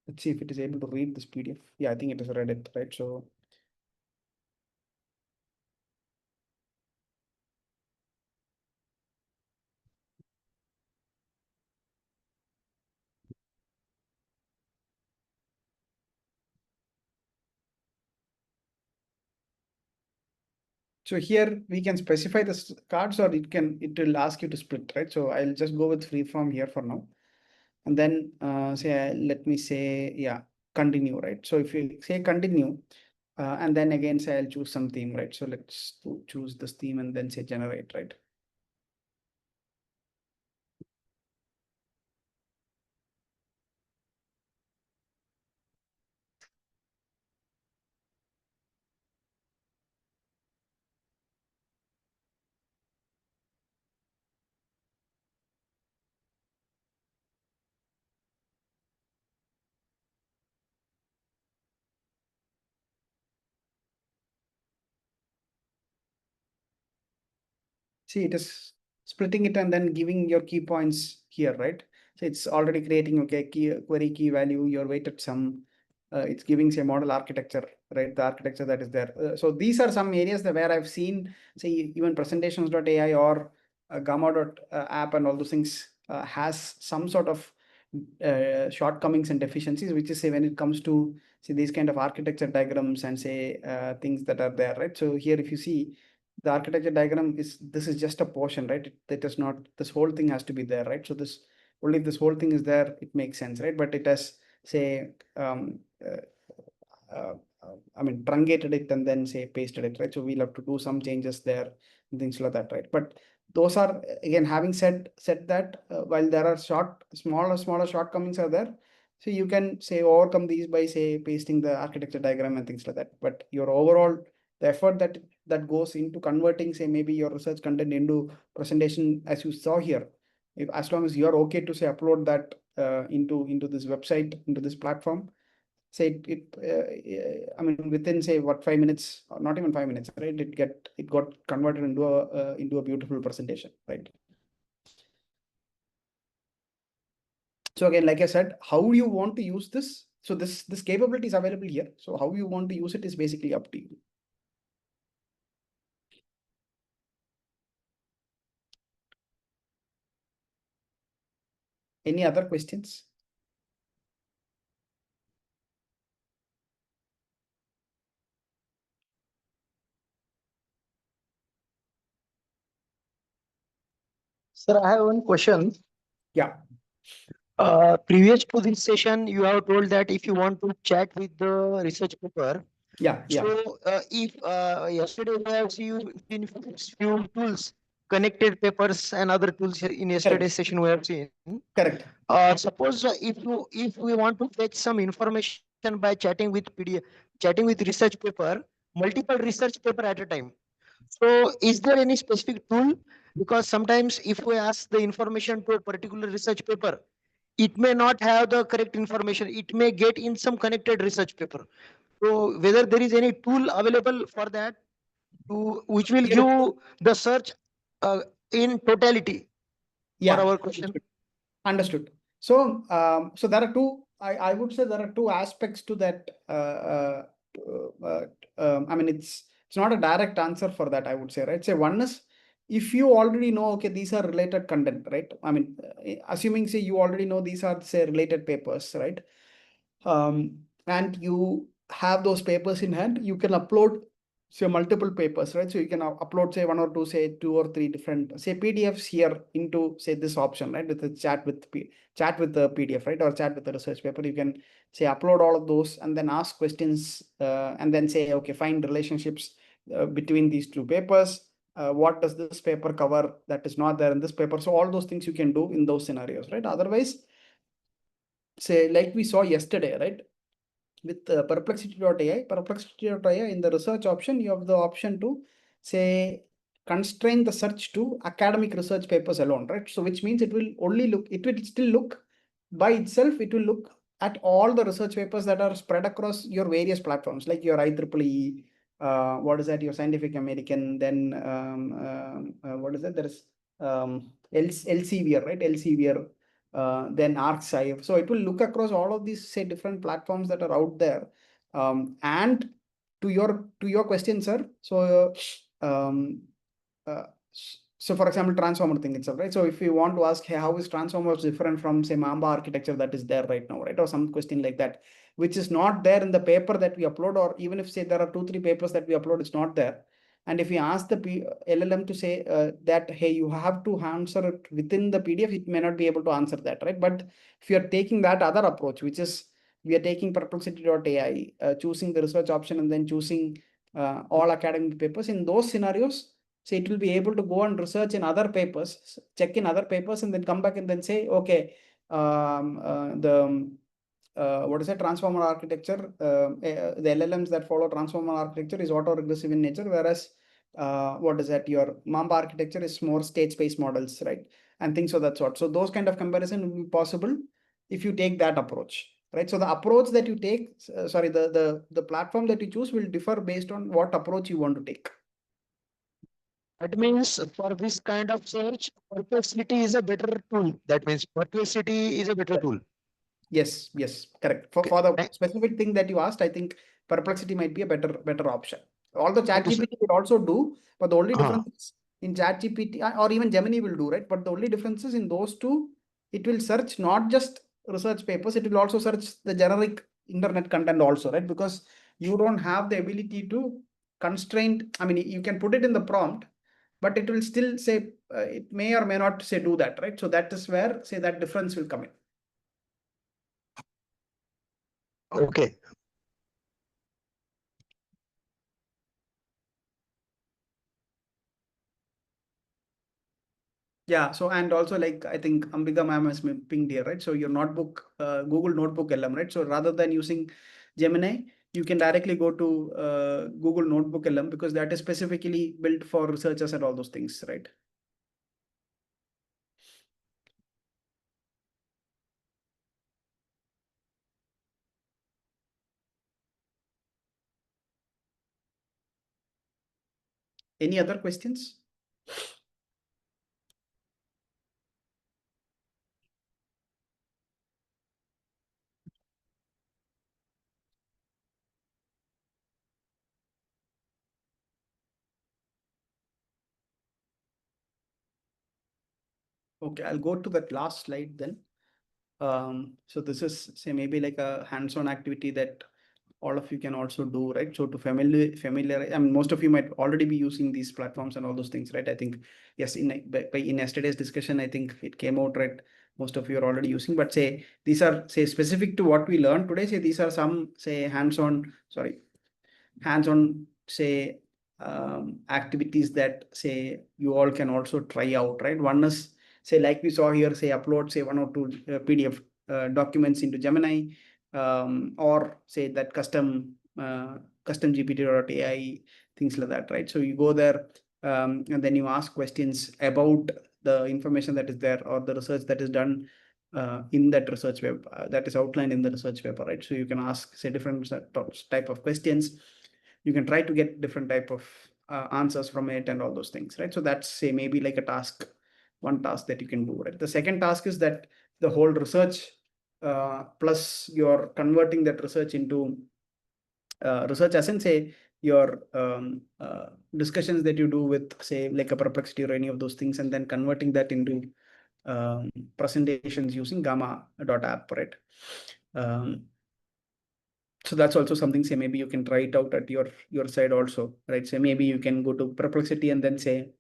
Let's see if it is able to read this PDF. Yeah, I think it has read it, right? So so here we can specify the cards, or it will ask you to split, right? So I'll just go with freeform here for now. And then let me say, yeah, continue, right? So if you say continue, and then again say I'll choose some theme, right? So let's choose this theme and then say generate, right? See, it is splitting it and then giving your key points here, right? So it's already creating, okay, query key value, your weighted sum. It's giving, say, model architecture, right? The architecture that is there. So these are some areas where I've seen, say, even presentations.ai or gamma.app and all those things has some sort of shortcomings and deficiencies, which is, say, when it comes to, say, these kind of architecture diagrams and, say, things that are there, right? So here, if you see, the architecture diagram this is just a portion, right? That is not, this whole thing has to be there, right? So this, only if this whole thing is there, it makes sense, right? But it has, say, I mean, truncated it and then, say, pasted it, right? So we'll have to do some changes there and things like that, right? But those are, again, having said that, while there are smaller shortcomings are there, so you can, say, overcome these by, say, pasting the architecture diagram and things like that. But your overall, the effort that goes into converting, say, maybe your research content into presentation, as you saw here, if as long as you're okay to, say, upload that into this website, into this platform, say I mean, within, say, what, 5 minutes, or not even 5 minutes, right? It got converted into a beautiful presentation, right? So again, like I said, how you want to use this, so this capability is available here. So how you want to use it is basically up to you. Any other questions? Sir, I have one question. Yeah. Previous to this session, you have told that if you want to chat with the research paper, Yeah. so if yesterday we have seen few tools connected papers and other tools in yesterday's session we have seen. Correct. Suppose if we want to fetch some information by chatting with PDF, chatting with research paper, multiple research paper at a time. So is there any specific tool? Because sometimes if we ask the information to a particular research paper, it may not have the correct information. It may get in some connected research paper. So whether there is any tool available for that, which will Yes. give the search in totality for our question. Understood. So, so there are two. I would say there are two aspects to that. I mean, it's not a direct answer for that. I would say, right? So one is if you already know, okay, these are related content, right? I mean, assuming say you already know these are say related papers, right? And you have those papers in hand, you can upload say multiple papers, right? So you can upload say one or two, say two or three different say PDFs here into say this option, right? With the chat with the PDF, right? Or chat with the research paper. You can say upload all of those and then ask questions and then say, okay, find relationships between these two papers. What does this paper cover that is not there in this paper? So all those things you can do in those scenarios, right? Otherwise, say like we saw yesterday, right? With perplexity.ai in the research option, you have the option to say constrain the search to academic research papers alone, right? So which means it will still look by itself, it will look at all the research papers that are spread across your various platforms, like your IEEE, what is that, your Scientific American, then what is that? There is Elsevier, right? Elsevier, then ArcSci. So it will look across all of these say different platforms that are out there. And to your question, sir. So so for example, transformer thing itself, right? So if you want to ask, hey, how is transformers different from say Mamba architecture that is there right now, right? Or some question like that, which is not there in the paper that we upload, or even if say there are 2-3 papers that we upload, it's not there. And if you ask the LLM to say that, hey, you have to answer it within the PDF, it may not be able to answer that, right? But if you're taking that other approach, which is we are taking perplexity.ai, choosing the research option and then choosing all academic papers, in those scenarios, so it will be able to go and research in other papers, check in other papers, and then come back and then say, okay, what is it, transformer architecture, the LLMs that follow transformer architecture is autoregressive in nature, whereas what is that, your Mamba architecture is more state space models, right? And things of that sort. So those kind of comparison will be possible if you take that approach, right? So the approach that you take, the platform that you choose will differ based on what approach you want to take. That means for this kind of search, Perplexity is a better tool. That means Perplexity is a better tool. Yes, correct. For the specific thing that you asked, I think Perplexity might be a better option. Although ChatGPT will also do, but the only difference is in ChatGPT or even Gemini will do, right? But the only difference is in those two, it will search not just research papers, it will also search the generic internet content also, right? Because you don't have the ability to constrain. I mean, you can put it in the prompt, but it will still say it may or may not say do that, right? So that is where say that difference will come in. Okay. Yeah. So and also like I think Ambika ma'am has pinged here, right? So your notebook, Google Notebook LM, right? So rather than using Gemini, you can directly go to Google Notebook LM because that is specifically built for researchers and all those things, right? Any other questions? Okay, I'll go to that last slide then. So this is say maybe like a hands-on activity that all of you can also do, right? So to familiarize, I mean, most of you might already be using these platforms and all those things, right? I think, yes, in yesterday's discussion, I think it came out, right? Most of you are already using, but say these are say specific to what we learned today. Say these are some say hands-on say activities that say you all can also try out, right? One is say like we saw here, say upload say 1 or 2 PDF documents into Gemini, or say that custom GPT.ai, things like that, right? So you go there and then you ask questions about the information that is there or the research that is done in that research paper that is outlined in the research paper, right? So you can ask say different type of questions. You can try to get different type of answers from it and all those things, right? So that's say maybe like a task, one task that you can do, right? The second task is that the whole research plus you're converting that research into research as in say your discussions that you do with say like a Perplexity or any of those things, and then converting that into presentations using gamma.app, right? So that's also something say maybe you can try it out at your side also, right? So maybe you can go to Perplexity and then say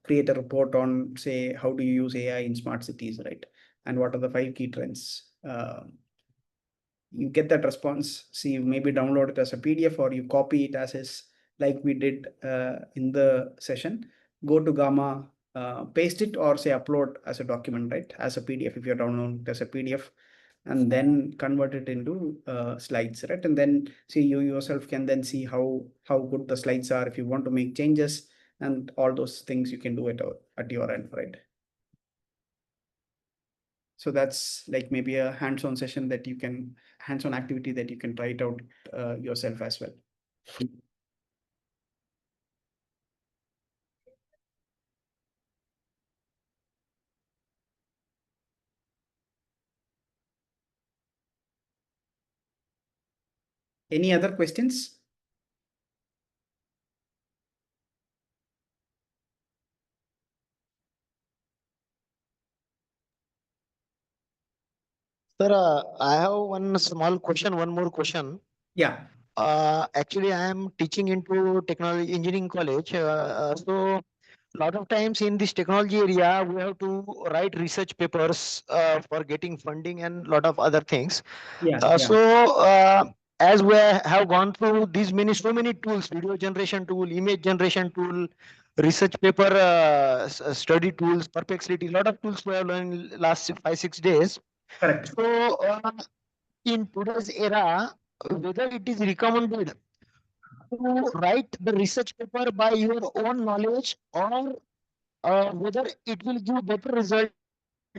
create a report on say how do you use AI in smart cities, right? And what are the 5 key trends? You get that response. See, you maybe download it as a PDF or you copy it as is, like we did in the session. Go to Gamma, paste it, or say upload as a document, right? As a PDF if you're downloading it as a PDF, and then convert it into slides, right? And then see you yourself can then see how good the slides are if you want to make changes, and all those things you can do it at your end, right? So that's like maybe a hands-on session that you can, hands-on activity that you can try it out yourself as well. Any other questions? Sir, I have one small question, one more question. Yeah. Actually, I am teaching into technology engineering college. So lot of times in this technology area, we have to write research papers for getting funding and lot of other things. Yeah. As we have gone through these so many tools, video generation tool, image generation tool, research paper study tools, Perplexity, lot of tools we have learned last 5-6 days. Correct. So in today's era, whether it is recommended to write the research paper by your own knowledge, or whether it will give better result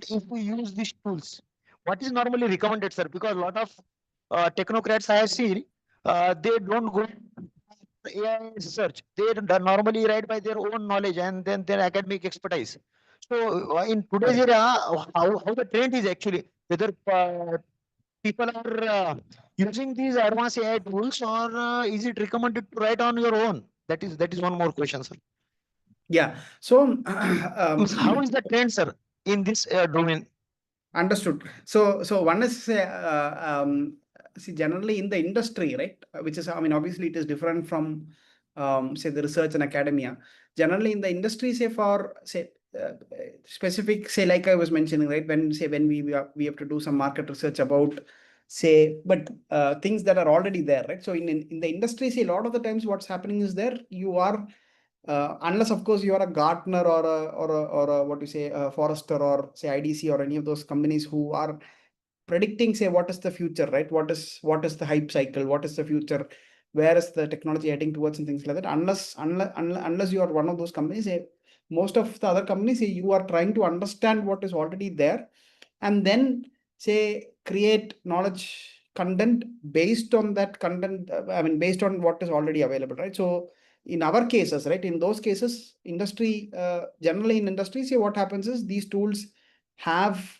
if we use these tools. What is normally recommended, sir? Because a lot of technocrats I have seen, they don't go AI research. They normally write by their own knowledge and then their academic expertise. So in today's era, how the trend is actually, whether people are using these advanced AI tools, or is it recommended to write on your own? That is one more question, sir. Yeah. So How is the trend, sir, in this domain? understood. So one is see generally in the industry, right? Which is, I mean, obviously it is different from say the research and academia. Generally in the industry, say for say specific, say like I was mentioning, right? When say when we have to do some market research about say, but things that are already there, right? So in the industry, say a lot of the times what's happening is there you are unless of course you are a gardener or a what you say a forester or say IDC or any of those companies who are predicting say what is the future, right? What is the hype cycle, what is the future, where is the technology heading towards and things like that. Unless you are one of those companies, say most of the other companies, say you are trying to understand what is already there and then say create knowledge content based on that content, I mean based on what is already available, right? So in our cases, right, in those cases, industry, generally in industry, say what happens is these tools have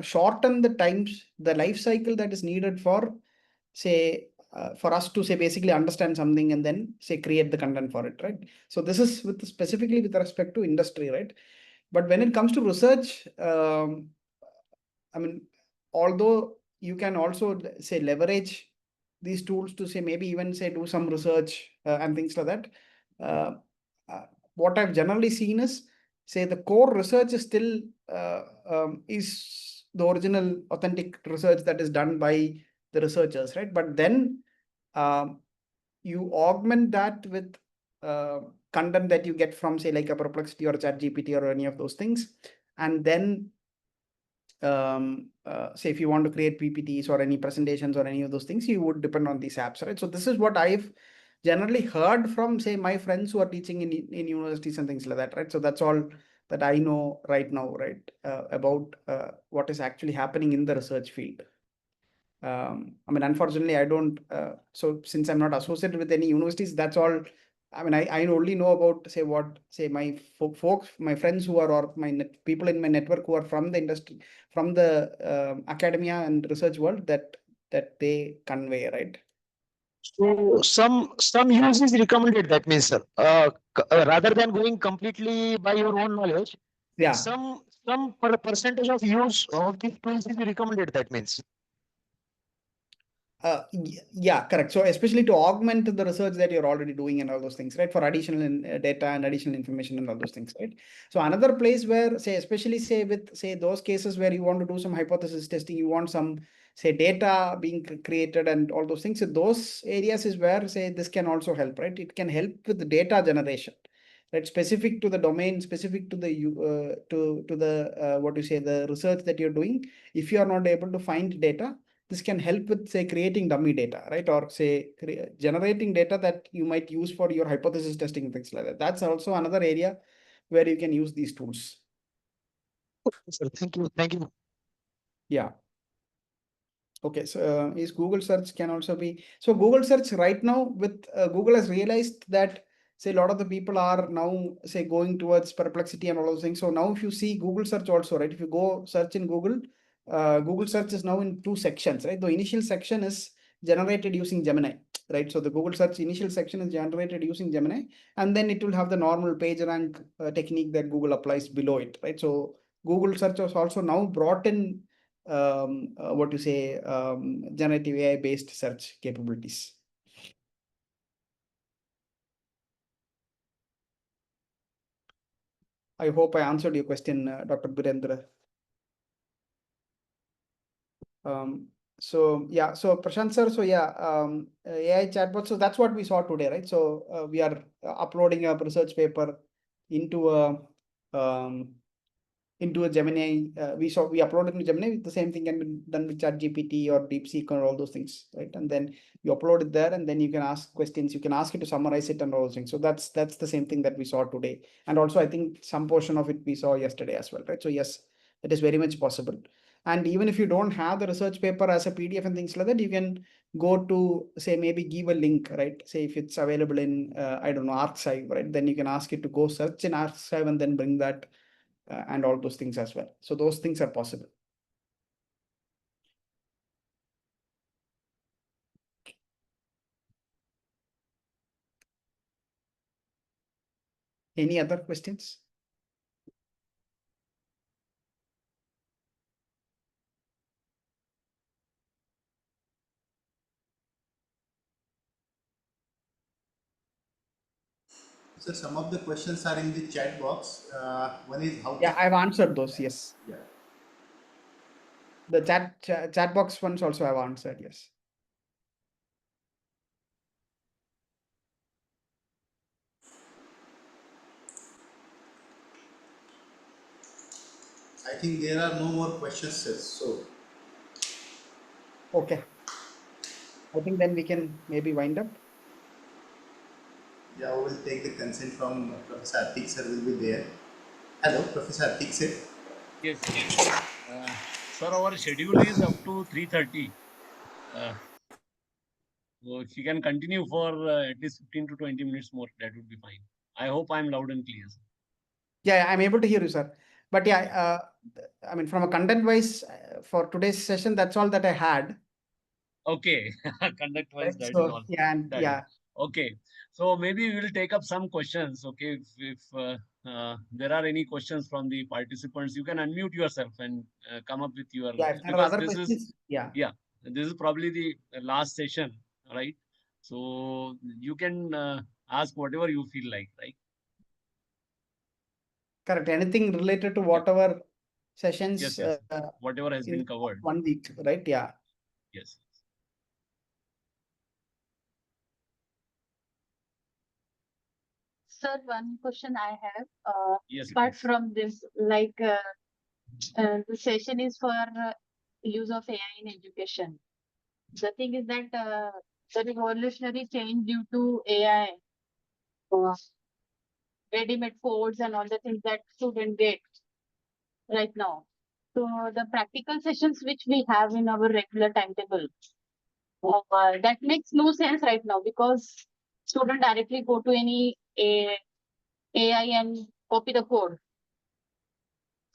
shortened the times, the life cycle that is needed for, say, for us to say basically understand something and then say create the content for it, right? So this is with specifically with respect to industry, right? But when it comes to research, I mean, although you can also say leverage these tools to say maybe even say do some research and things like that. Uh, what I've generally seen is say the core research is still is the original authentic research that is done by the researchers, right? But then you augment that with content that you get from, say, like a Perplexity or ChatGPT or any of those things, and then say if you want to create PPTs or any presentations or any of those things, you would depend on these apps, right? So this is what I've generally heard from, say, my friends who are teaching in universities and things like that, right? So that's all that I know right now, right, about what is actually happening in the research field. I mean, unfortunately, I don't. So since I'm not associated with any universities, that's all. I mean, I only know about, say, what, say, my folks, my friends who are, or my people in my network who are from the industry, from the academia and research world, that they convey, right? So some use is recommended. That means, sir, rather than going completely by your own knowledge, Yeah. some percentage of use of these tools is recommended. That means. Yeah, correct. So especially to augment the research that you're already doing and all those things, right? For additional data and additional information and all those things, right? So another place where, say, especially say with, say, those cases where you want to do some hypothesis testing, you want some, say, data being created and all those things. So those areas is where, say, this can also help, right? It can help with the data generation, right? Specific to the domain, specific to the to the what you say, the research that you're doing. If you are not able to find data, this can help with, say, creating dummy data, right? Or say generating data that you might use for your hypothesis testing and things like that. That's also another area where you can use these tools. Sir, thank you. Thank you. Yeah. Okay, so is Google search can also be, so Google search right now with Google has realized that, say, a lot of the people are now, say, going towards Perplexity and all those things. So now if you see Google search also, right, if you go search in Google, Google search is now in two sections, right? The initial section is generated using Gemini, right? So the Google search initial section is generated using Gemini, and then it will have the normal page rank technique that Google applies below it, right? So Google search was also now brought in what you say, generative AI based search capabilities. I hope I answered your question, Dr. Birendra. So yeah, so Prashant sir, so yeah, AI chatbot. So that's what we saw today, right? So we are uploading a research paper into a Gemini. We uploaded to Gemini. The same thing can be done with ChatGPT or DeepSeek or all those things, right? And then you upload it there, and then you can ask questions. You can ask it to summarize it and all those things. So that's the same thing that we saw today. And also, I think some portion of it we saw yesterday as well, right? So yes, it is very much possible. And even if you don't have the research paper as a PDF and things like that, you can go to, say, maybe give a link, right? Say if it's available in, I don't know, Archive, right? Then you can ask it to go search in Archive and then bring that and all those things as well. So those things are possible. Any other questions? So some of the questions are in the chat box. One is how. Yeah, I've answered those. Yes. Yeah. The chat box ones also I've answered. Yes. I think there are no more questions, sir. So Okay. I think then we can maybe wind up. yeah, we will take the consent from Professor Atik sir will be there. Hello, Professor Atik sir. Yes, yes. Sir, our schedule is up to 3:30. So she can continue for at least 15 to 20 minutes more. That would be fine. I hope I'm loud and clear. Sir. Yeah, I'm able to hear you, sir. But yeah, I mean, from a content wise, for today's session, that's all that I had. Okay, conduct wise, Right? that So is all. yeah, and That yeah. is. Okay, so maybe we will take up some questions. Okay, if there are any questions from the participants, you can unmute yourself and come up with your, Yeah, if there are because other this is, questions, yeah. this is probably the last session, right? So you can ask whatever you feel like, right? Correct. Anything related to whatever sessions Yes, yes. Whatever has in been covered. 1 week, right? Yeah. Yes. Sir, one question I have. Yes, Apart please. from this, the session is for use of AI in education. The thing is that the revolutionary change due to AI, uh, ready-made codes and all the things that students get right now. So the practical sessions which we have in our regular timetable, that makes no sense right now because student directly go to any AI and copy the code.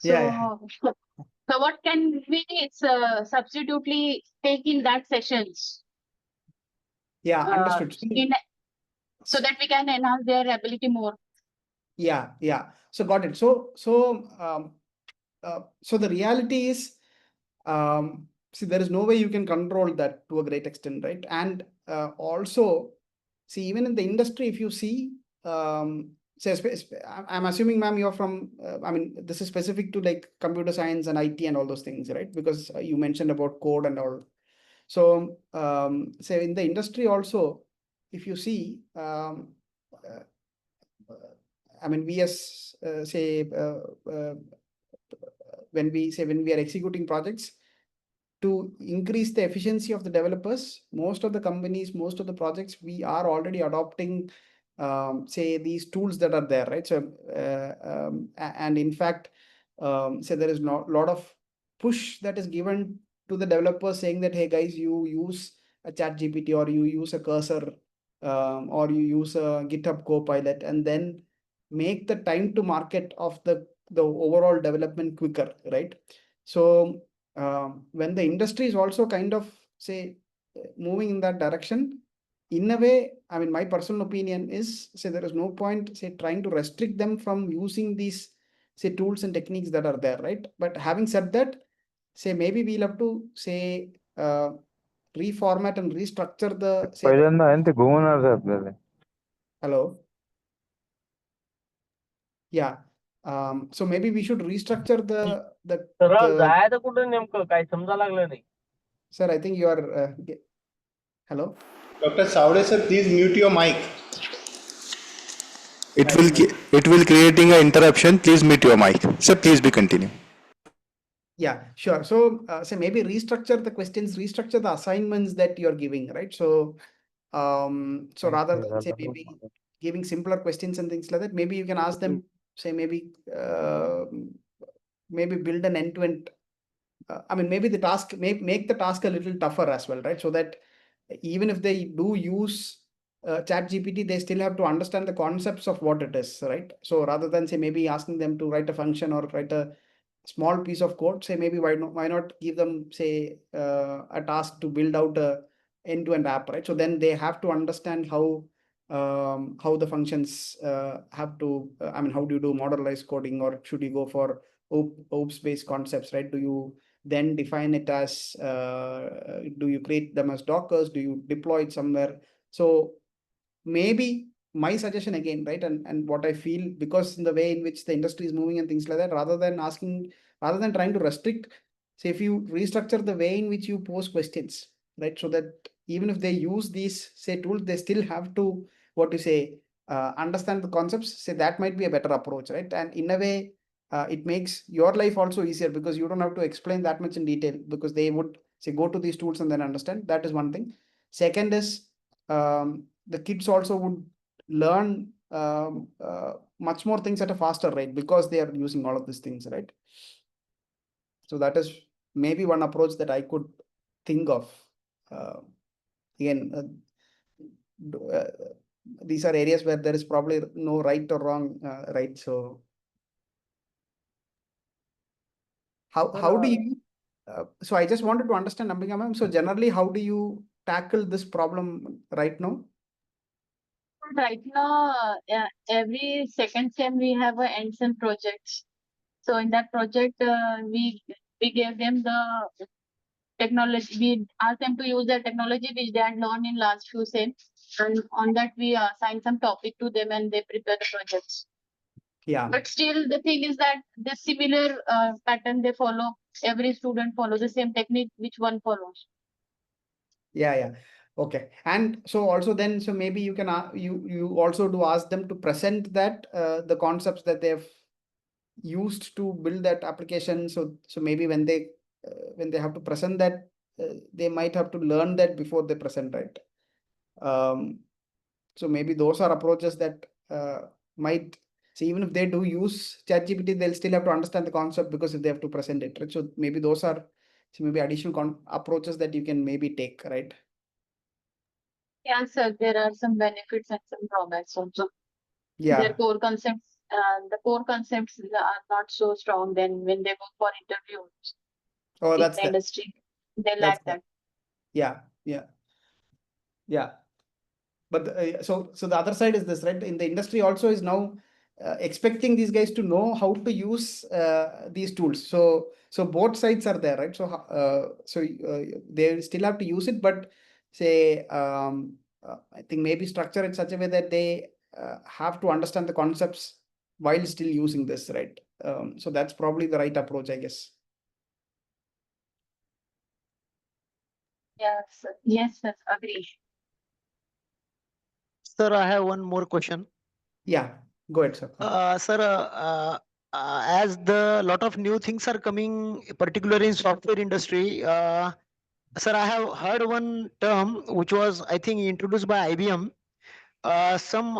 Yeah, So, so what can we substitutely take in that sessions yeah, understood. in, so that we can enhance their ability more? Yeah. So got it. So the reality is, see, there is no way you can control that to a great extent, right? And also, see, even in the industry, if you see, say, I'm assuming, ma'am, you're from, I mean, this is specific to like computer science and IT and all those things, right? Because you mentioned about code and all. So, say in the industry also, if you see, I mean, we as say when we are executing projects to increase the efficiency of the developers, most of the companies, most of the projects, we are already adopting say these tools that are there, right? So and in fact, say there is not a lot of push that is given to the developers saying that, hey guys, you use a chat GPT or you use a cursor or you use a GitHub Copilot, and then make the time to market of the overall development quicker, right? So when the industry is also kind of say moving in that direction, in a way, I mean, my personal opinion is, say, there is no point say trying to restrict them from using these say tools and techniques that are there, right? But having said that, say maybe we'll have to say reformat and restructure the say पहिल्यांदा आहे ना ते घुमवणार आपल्याला. hello. Yeah. So maybe we should restructure the सरळ जायचं कुठं नेमकं काय समजा लागलं नाही. sir, I think you are hello. Dr. Savde sir, please mute your mic. It will creating an interruption. Please mute your mic. Sir, please be continue. Yeah, sure. So, say maybe restructure the questions, restructure the assignments that you're giving, right? So, so rather than say maybe giving simpler questions and things like that, maybe you can ask them, say maybe maybe build an end-to-end. I mean, maybe the task make the task a little tougher as well, right? So that even if they do use chat GPT, they still have to understand the concepts of what it is, right? So rather than say maybe asking them to write a function or write a small piece of code, say maybe why not give them say a task to build out a end-to-end app, right? So then they have to understand how the functions have to I mean, how do you do modularized coding, or should you go for OOPS based concepts, right? Do you then define it as do you create them as dockers, do you deploy it somewhere? So maybe my suggestion again, right, and what I feel, because in the way in which the industry is moving and things like that, rather than trying to restrict, say if you restructure the way in which you pose questions, right, so that even if they use these say tools, they still have to what to say understand the concepts, say that might be a better approach, right? And in a way it makes your life also easier because you don't have to explain that much in detail, because they would say go to these tools and then understand. That is one thing. Second is the kids also would learn much more things at a faster rate because they are using all of these things, right? So that is maybe one approach that I could think of. Again, these are areas where there is probably no right or wrong, right? So how do you so I just wanted to understand, Ambika ma'am, so generally how do you tackle this problem right now? Right now, every second sem we have a end sem project. So in that project, we gave them the technology. We asked them to use the technology which they had learned in last few sems, and on that we assigned some topic to them and they prepare the projects. Yeah. But still, the thing is that the similar pattern they follow. Every student follows the same technique which one follows. Yeah. Okay, and so also then, so maybe you can you also do ask them to present that the concepts that they've used to build that application. So maybe when they have to present that, they might have to learn that before they present, right? So maybe those are approaches that might. So even if they do use ChatGPT, they'll still have to understand the concept, because if they have to present it, right? So maybe those are maybe additional approaches that you can maybe take, right? Yeah, sir, there are some benefits and some drawbacks also. Yeah. Their core concepts, the core concepts are not so strong. Then when they go for interviews Oh, in that's the that. industry, they That's lack that. that. Yeah. But so the other side is this, right? In the industry also is now expecting these guys to know how to use these tools. So both sides are there, right? So they still have to use it, but say I think maybe structure it such a way that they have to understand the concepts while still using this, right? So that's probably the right approach, I guess. Yes, sir, agree. Sir, I have one more question. Yeah, go ahead, sir. Sir, as the lot of new things are coming, particularly in software industry, sir, I have heard one term which was, I think, introduced by IBM. Some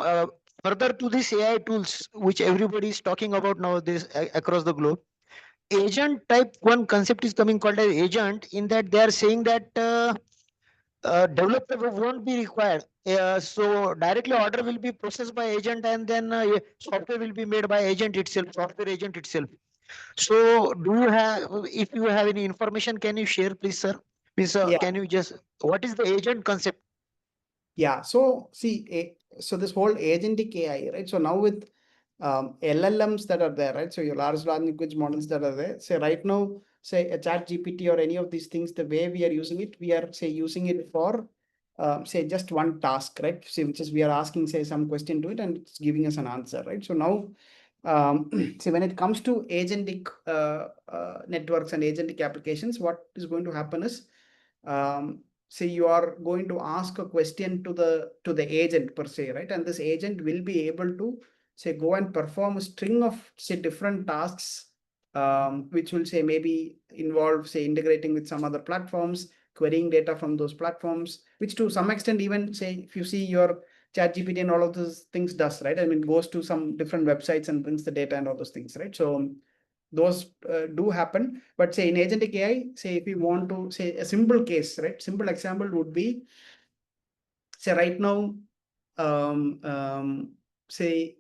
further to these AI tools, which everybody is talking about nowadays across the globe. Agent type one concept is coming called as agent. In that, they are saying that developer won't be required. So directly order will be processed by agent, and then software will be made by agent itself, software agent itself. So do you have, if you have any information, can you share, please, sir? Please, Yeah. can you just, what is the agent concept? Yeah, so see, so this whole agentic AI, right? So now with LLMs that are there, right? So your large language models that are there. Say right now, say a chat GPT or any of these things, the way we are using it, we are say using it for say just one task, right? Say which is we are asking say some question to it and it's giving us an answer, right? So now see when it comes to agentic networks and agentic applications, what is going to happen is say you are going to ask a question to the agent per se, right? And this agent will be able to say go and perform a string of say different tasks, which will say maybe involve say integrating with some other platforms, querying data from those platforms, which to some extent even say if you see your chat GPT and all of those things does, right? I mean, goes to some different websites and brings the data and all those things, right? So those do happen, but say in agentic AI, say if you want to say a simple case, right? Simple example would be say right now, say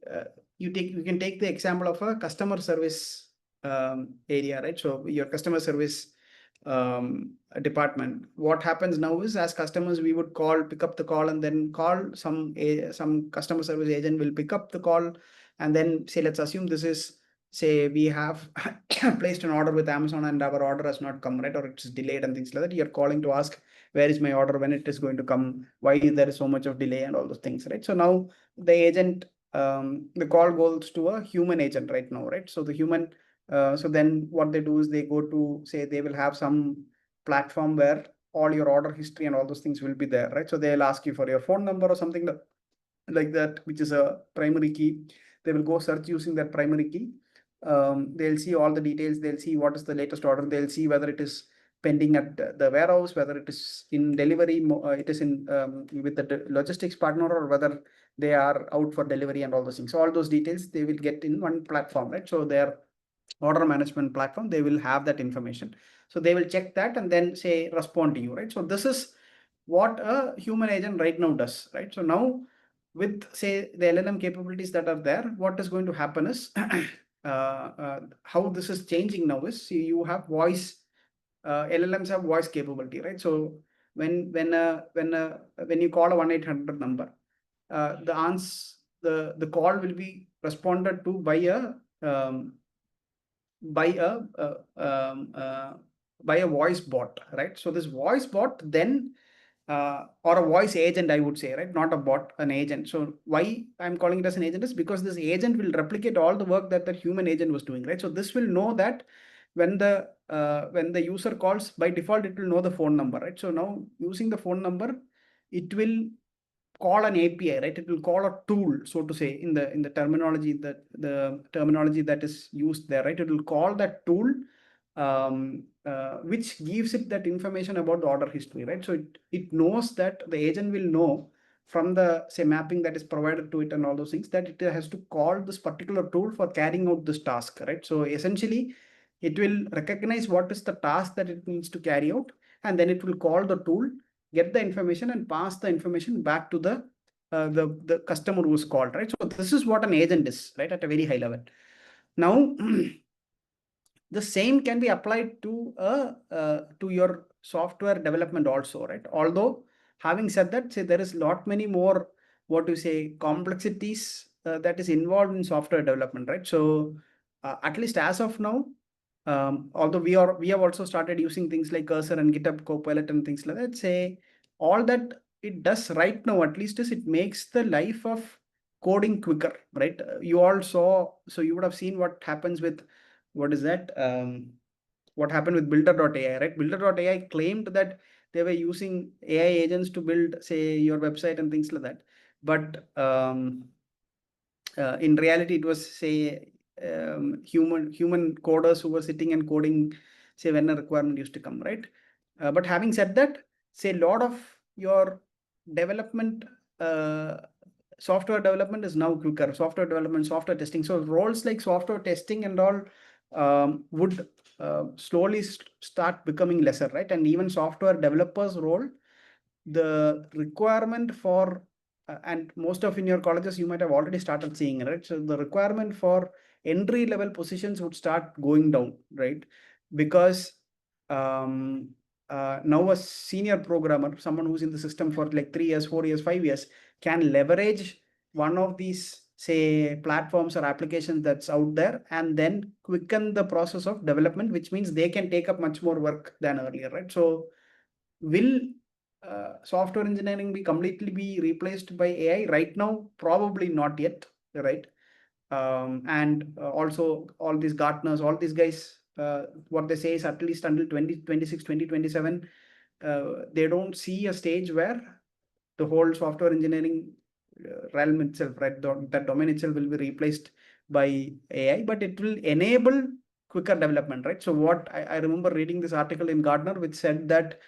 you can take the example of a customer service area, right? So your customer service department. What happens now is as customers, we would pick up the call and then call some customer service agent will pick up the call and then say, let's assume this is say we have placed an order with Amazon and our order has not come, right? Or it's delayed and things like that. You're calling to ask where is my order, when it is going to come, why there is so much of delay and all those things, right? So now the agent, the call goes to a human agent right now, right? So the human, so then what they do is they go to say they will have some platform where all your order history and all those things will be there, right? So they'll ask you for your phone number or something like that, which is a primary key. They will go search using that primary key. They'll see all the details. They'll see what is the latest order. They'll see whether it is pending at the warehouse, whether it is in delivery, it is in with the logistics partner, or whether they are out for delivery and all those things. So all those details they will get in one platform, right? So their order management platform, they will have that information. So they will check that and then say respond to you, right? So this is what a human agent right now does, right? So now with say the LLM capabilities that are there, what is going to happen is how this is changing now is see, you have voice. LLMs have voice capability, right? So when you call a 1-800 number, the call will be responded to by a voice bot, right? So this voice bot then or a voice agent, I would say, right? Not a bot, an agent. So why I'm calling it as an agent is because this agent will replicate all the work that the human agent was doing, right? So this will know that when the user calls, by default, it will know the phone number, right? So now using the phone number, it will call an API, right? It will call a tool, so to say, in the terminology that the terminology that is used there, right? It will call that tool, which gives it that information about the order history, right? So it knows that the agent will know from the, say, mapping that is provided to it and all those things, that it has to call this particular tool for carrying out this task, right? So essentially, it will recognize what is the task that it needs to carry out, and then it will call the tool, get the information, and pass the information back to the customer who is called, right? So this is what an agent is, right, at a very high level. Now, the same can be applied to your software development also, right? Although, having said that, say there is lot many more, what you say, complexities that is involved in software development, right? So at least as of now, although we have also started using things like Cursor and GitHub Copilot and things like that, say all that it does right now, at least, is it makes the life of coding quicker, right? You all saw, so you would have seen what happens with, what is that? What happened with builder.ai, right? Builder.ai claimed that they were using AI agents to build, say, your website and things like that. But in reality, it was, say, human coders who were sitting and coding, say, when a requirement used to come, right? But having said that, say, a lot of your development, software development is now quicker. Software development, software testing. So roles like software testing and all would slowly start becoming lesser, right? And even software developers' role, the requirement for and most of in your colleges you might have already started seeing, right? So the requirement for entry level positions would start going down, right? Because now a senior programmer, someone who's in the system for like 3 years, 4 years, 5 years, can leverage one of these, say, platforms or applications that's out there, and then quicken the process of development, which means they can take up much more work than earlier, right? So will software engineering be completely replaced by AI? Right now, probably not yet, right? And also all these Gartners, all these guys, what they say is at least until 2026, 2027, they don't see a stage where the whole software engineering realm itself, right, that domain itself will be replaced by AI, but it will enable quicker development, right? So what I remember reading this article in Gartner, which said that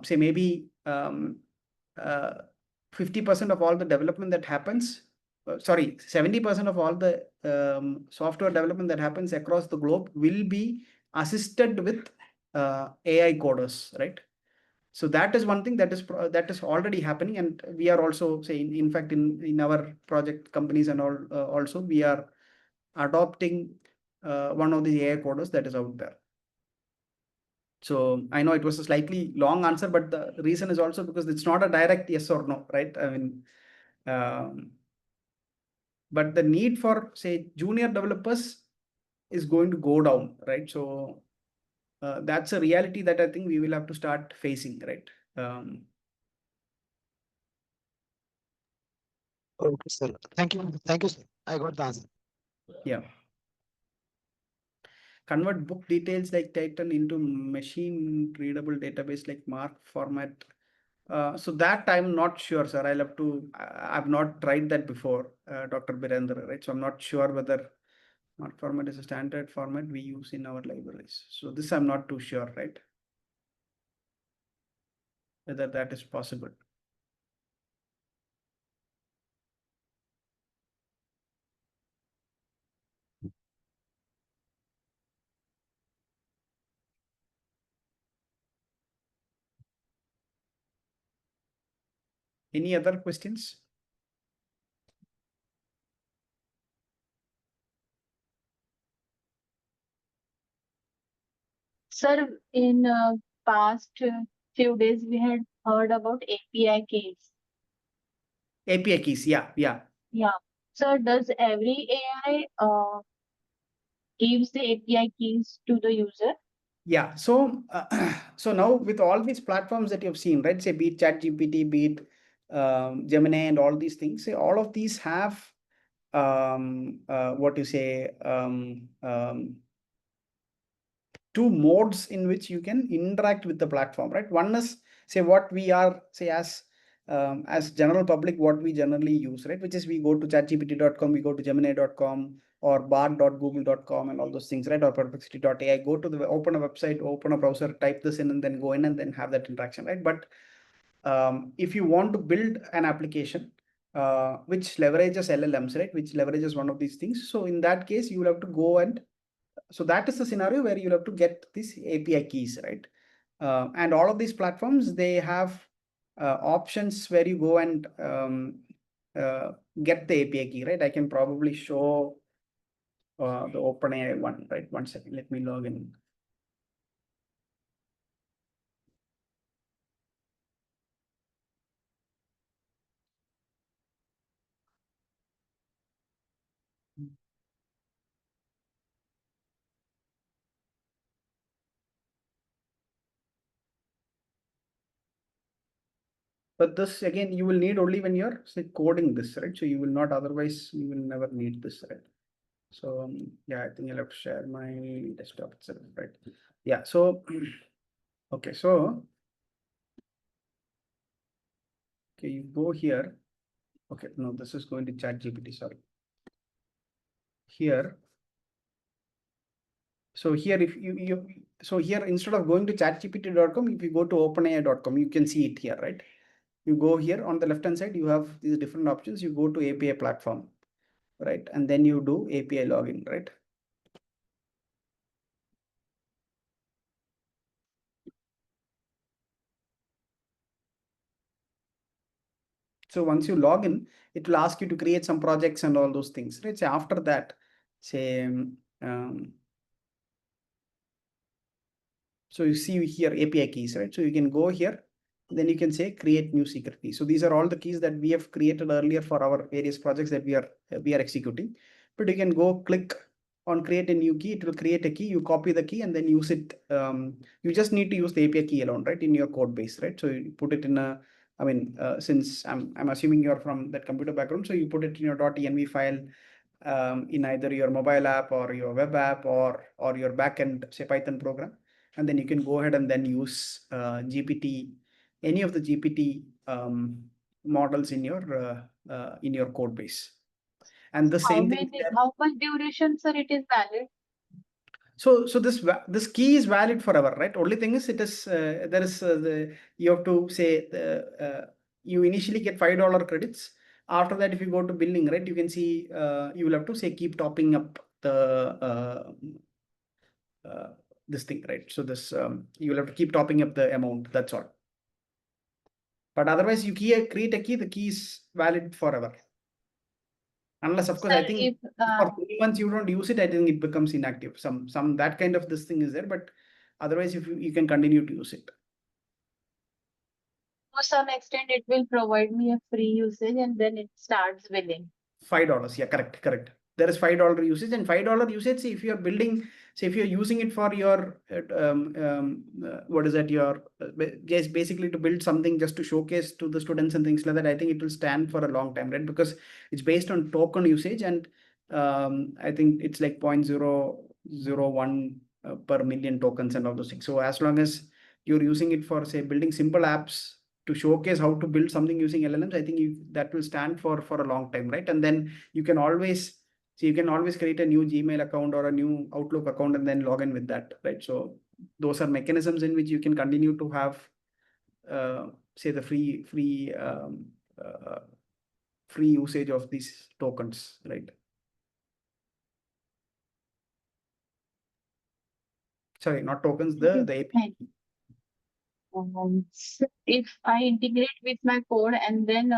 say maybe 50% of all the development that happens, 70% of all the software development that happens across the globe will be assisted with AI coders, right? So that is one thing that is already happening, and we are also saying, in fact, in our project companies and all, also we are adopting one of the AI coders that is out there. So I know it was a slightly long answer, but the reason is also because it's not a direct yes or no, right? I mean, but the need for, say, junior developers is going to go down, right? So that's a reality that I think we will have to start facing, right? Okay, sir. Thank you. Thank you, sir. I got the answer. Yeah. Convert book details like Titan into machine readable database like Mark format. So that I'm not sure, sir. I'll have to, I've not tried that before, Dr. Birendra, right? So I'm not sure whether Mark format is a standard format we use in our libraries. So this I'm not too sure, right? Whether that is possible. Any other questions? Sir, in past few days, we had heard about API keys. API keys, yeah. Yeah. So does every AI gives the API keys to the user? Yeah. So so now with all these platforms that you've seen, right? Say be it ChatGPT, be it Gemini, and all these things. Say all of these have what you say two modes in which you can interact with the platform, right? One is, say, what we are, say, as as general public, what we generally use, right? Which is we go to chatgpt.com, we go to gemini.com or bard.google.com and all those things, right? Or perplexity.ai, go to open a website, open a browser, type this in and then go in and then have that interaction, right? But if you want to build an application which leverages LLMs, right? Which leverages one of these things. So in that case, you will have to go and, so that is the scenario where you'll have to get these API keys, right? And all of these platforms, they have options where you go and get the API key, right? I can probably show the OpenAI one, right? 1 second, let me log in. But this again, you will need only when you're say coding this, right? So you will not, otherwise you will never need this, right? So yeah, I think I'll have to share my desktop itself, right? Yeah, so okay, so okay, you go here. Okay, no, this is going to ChatGPT, sorry. Here, so here if so here instead of going to chatgpt.com, if you go to openai.com, you can see it here, right? You go here on the left hand side, you have these different options. You go to API platform, right? And then you do API login, right? So once you log in, it will ask you to create some projects and all those things, right? So after that, say, so you see here API keys, right? So you can go here, then you can say create new secret key. So these are all the keys that we have created earlier for our various projects that we are executing. But you can go click on create a new key. It will create a key. You copy the key and then use it. You just need to use the API key alone, right? In your code base, right? So you put it in a, I mean, since I'm assuming you're from that computer background, so you put it in your .env file in either your mobile app or your web app or your backend, say Python program, and then you can go ahead and then use GPT, any of the GPT models in your code base. And the same thing. How much duration, sir, it is valid? So this key is valid forever, right? Only thing is it is there is you have to say you initially get $5 credits. After that, if you go to billing, right, you can see you will have to say keep topping up the this thing, right? So this you will have to keep topping up the amount. That's all. But otherwise, you create a key. The key is valid forever. Unless, of course, Sir, I think for 3 months you don't use it, I think it becomes inactive. Some that kind of this thing is there, but otherwise, if you can continue to use it. To some extent, it will provide me a free usage and then it starts billing. $5, yeah, correct. There is $5 usage, and $5 usage. See, if you're building, say if you're using it for your what is that? Your just basically to build something just to showcase to the students and things like that. I think it will stand for a long time, right? Because it's based on token usage, and I think it's like 0.001 per million tokens and all those things. So as long as you're using it for, say, building simple apps to showcase how to build something using LLMs, I think that will stand for a long time, right? And then you can always create a new Gmail account or a new Outlook account and then log in with that, right? So those are mechanisms in which you can continue to have, say, the free usage of these tokens, right? Sorry, not tokens, the API. If I integrate with my code and then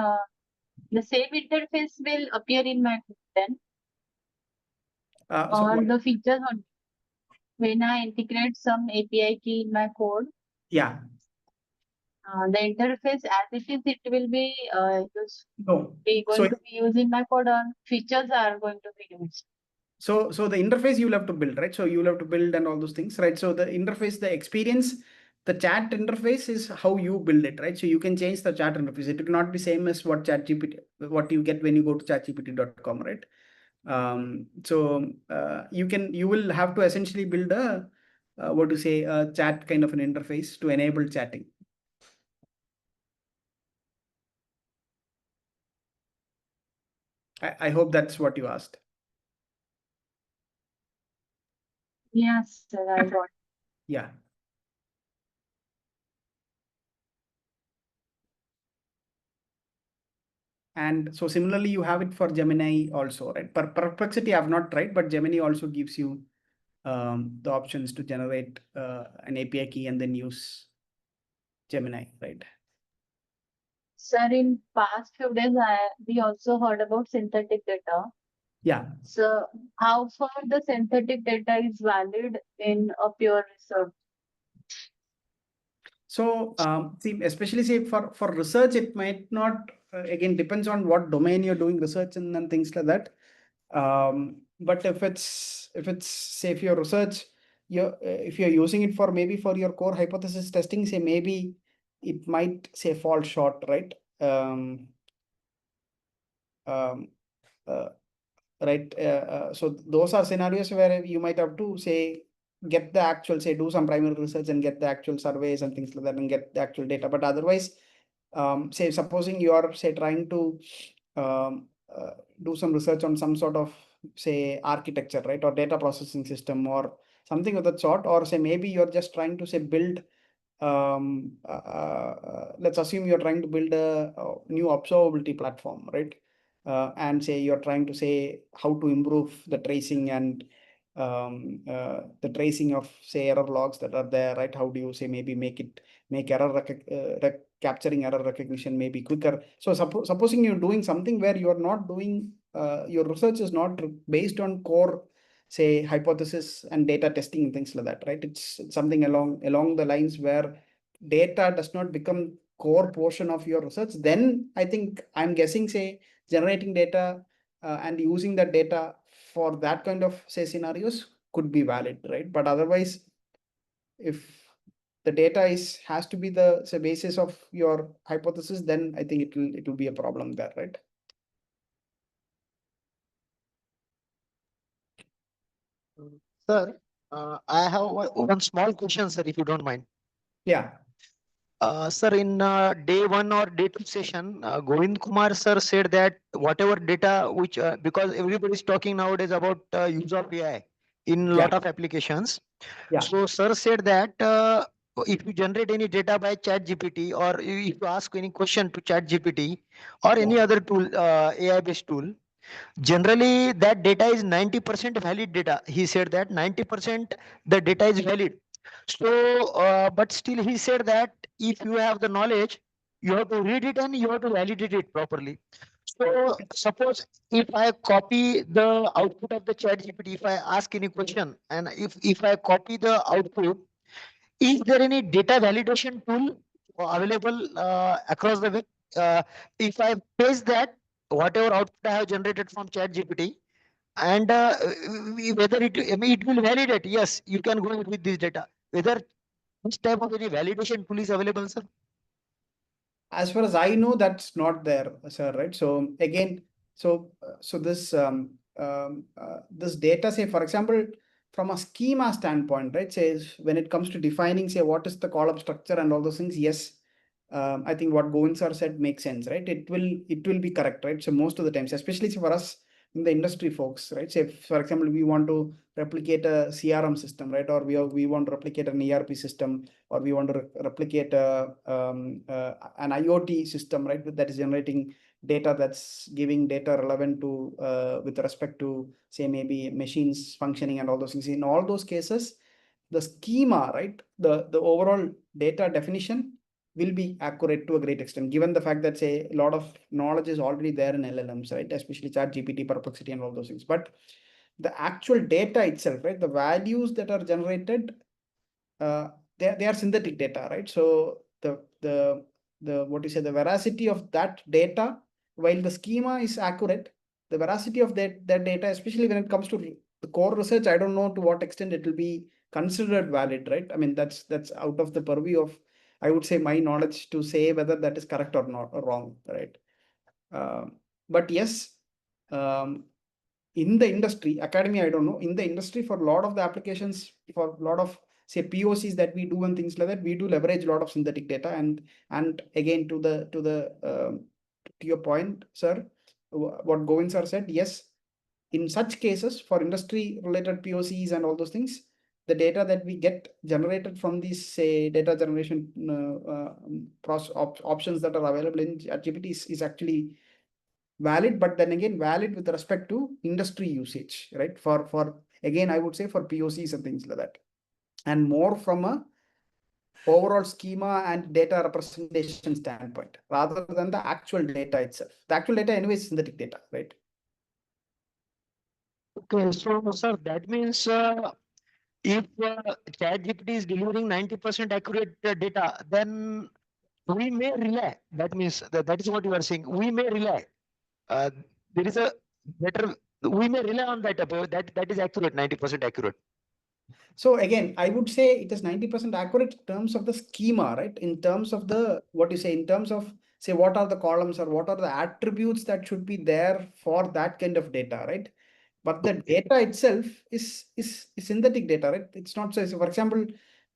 the same interface will appear in my code then, or the features when I integrate some API key in my code. Yeah. The interface as it is, it will be going to be used in my code, or features are going to be used. So the interface you will have to build, right? So you will have to build and all those things, right? So the interface, the experience, the chat interface is how you build it, right? So you can change the chat interface. It will not be same as what you get when you go to chatgpt.com, right? So you will have to essentially build a a chat kind of an interface to enable chatting. I hope that's what you asked. Yes, sir, I got. Yeah. And so similarly, you have it for Gemini also, right? Perplexity I've not tried, but Gemini also gives you the options to generate an API key and then use Gemini, right? Sir, in past few days, we also heard about synthetic data. Yeah. So how far the synthetic data is valid in a pure research? So see, especially say for research, it might not again depends on what domain you're doing research in and things like that. But if it's say if your research, if you're using it for maybe for your core hypothesis testing, say maybe it might say fall short, right? Um, uh, right. So those are scenarios where you might have to say get the actual, say do some primary research and get the actual surveys and things like that and get the actual data. But otherwise, say supposing you are say trying to um, uh, do some research on some sort of say architecture, right, or data processing system or something of that sort, or say maybe you're just trying to say build let's assume you're trying to build a new observability platform, right? And say you're trying to say how to improve the tracing and the tracing of say error logs that are there, right? How do you say maybe make error capturing error recognition maybe quicker? So supposing you're doing something where you're not doing your research is not based on core say hypothesis and data testing and things like that, right? It's something along the lines where data does not become core portion of your research. Then I think I'm guessing say generating data and using that data for that kind of say scenarios could be valid, right? But otherwise, if the data has to be the say basis of your hypothesis, then I think it will be a problem there, right? Sir, I have one small question, sir, if you don't mind. Yeah. Sir, in day one or day two session, Govind Kumar sir said that whatever data which, because everybody is talking nowadays about use of AI in lot of applications. Yeah. So sir said that if you generate any data by chat GPT or if you ask any question to chat GPT or any other tool, AI based tool, generally that data is 90% valid data. He said that 90% the data is valid. So, but still he said that if you have the knowledge, you have to read it and you have to validate it properly. So suppose if I copy the output of the chat GPT, if I ask any question and if I copy the output, is there any data validation tool available across the web? If I paste that, whatever output I have generated from chat GPT, and whether I mean, it will validate, yes, you can go with this data. Whether this type of any validation tool is available, sir? As far as I know, that's not there, sir, right? So again, so this data, say for example, from a schema standpoint, right? Says when it comes to defining, say what is the column structure and all those things, yes, I think what Govind sir said makes sense, right? It will be correct, right? So most of the times, especially for us in the industry folks, right? Say for example, we want to replicate a CRM system, right? Or we want to replicate an ERP system, or we want to replicate an IoT system, right? That is generating data that's giving data relevant to with respect to say maybe machines functioning and all those things. In all those cases, the schema, right? The overall data definition will be accurate to a great extent, given the fact that say a lot of knowledge is already there in LLMs, right? Especially chat GPT, perplexity and all those things. But the actual data itself, right? The values that are generated, they are synthetic data, right? So the what you say, the veracity of that data, while the schema is accurate, the veracity of that data, especially when it comes to the core research, I don't know to what extent it will be considered valid, right? I mean, that's out of the purview of, I would say, my knowledge to say whether that is correct or not or wrong, right? But yes, in the industry, academy, I don't know. In the industry, for a lot of the applications, for a lot of say POCs that we do and things like that, we do leverage a lot of synthetic data. And again, to your point, sir, what Govind sir said, yes, in such cases for industry related POCs and all those things, the data that we get generated from these, say, data generation options that are available in ChatGPT is actually valid, but then again valid with respect to industry usage, right? For again, I would say for POCs and things like that, and more from a overall schema and data representation standpoint rather than the actual data itself. The actual data anyway is synthetic data, right? Okay, so sir, that means if ChatGPT is delivering 90% accurate data, then we may rely. That means that is what you are saying. We may rely. There is a better. We may rely on that. That is accurate, 90% accurate. So again, I would say it is 90% accurate in terms of the schema, right? In terms of the, what you say, in terms of, say, what are the columns or what are the attributes that should be there for that kind of data, right? But the data itself is synthetic data, right? It's not, so for example,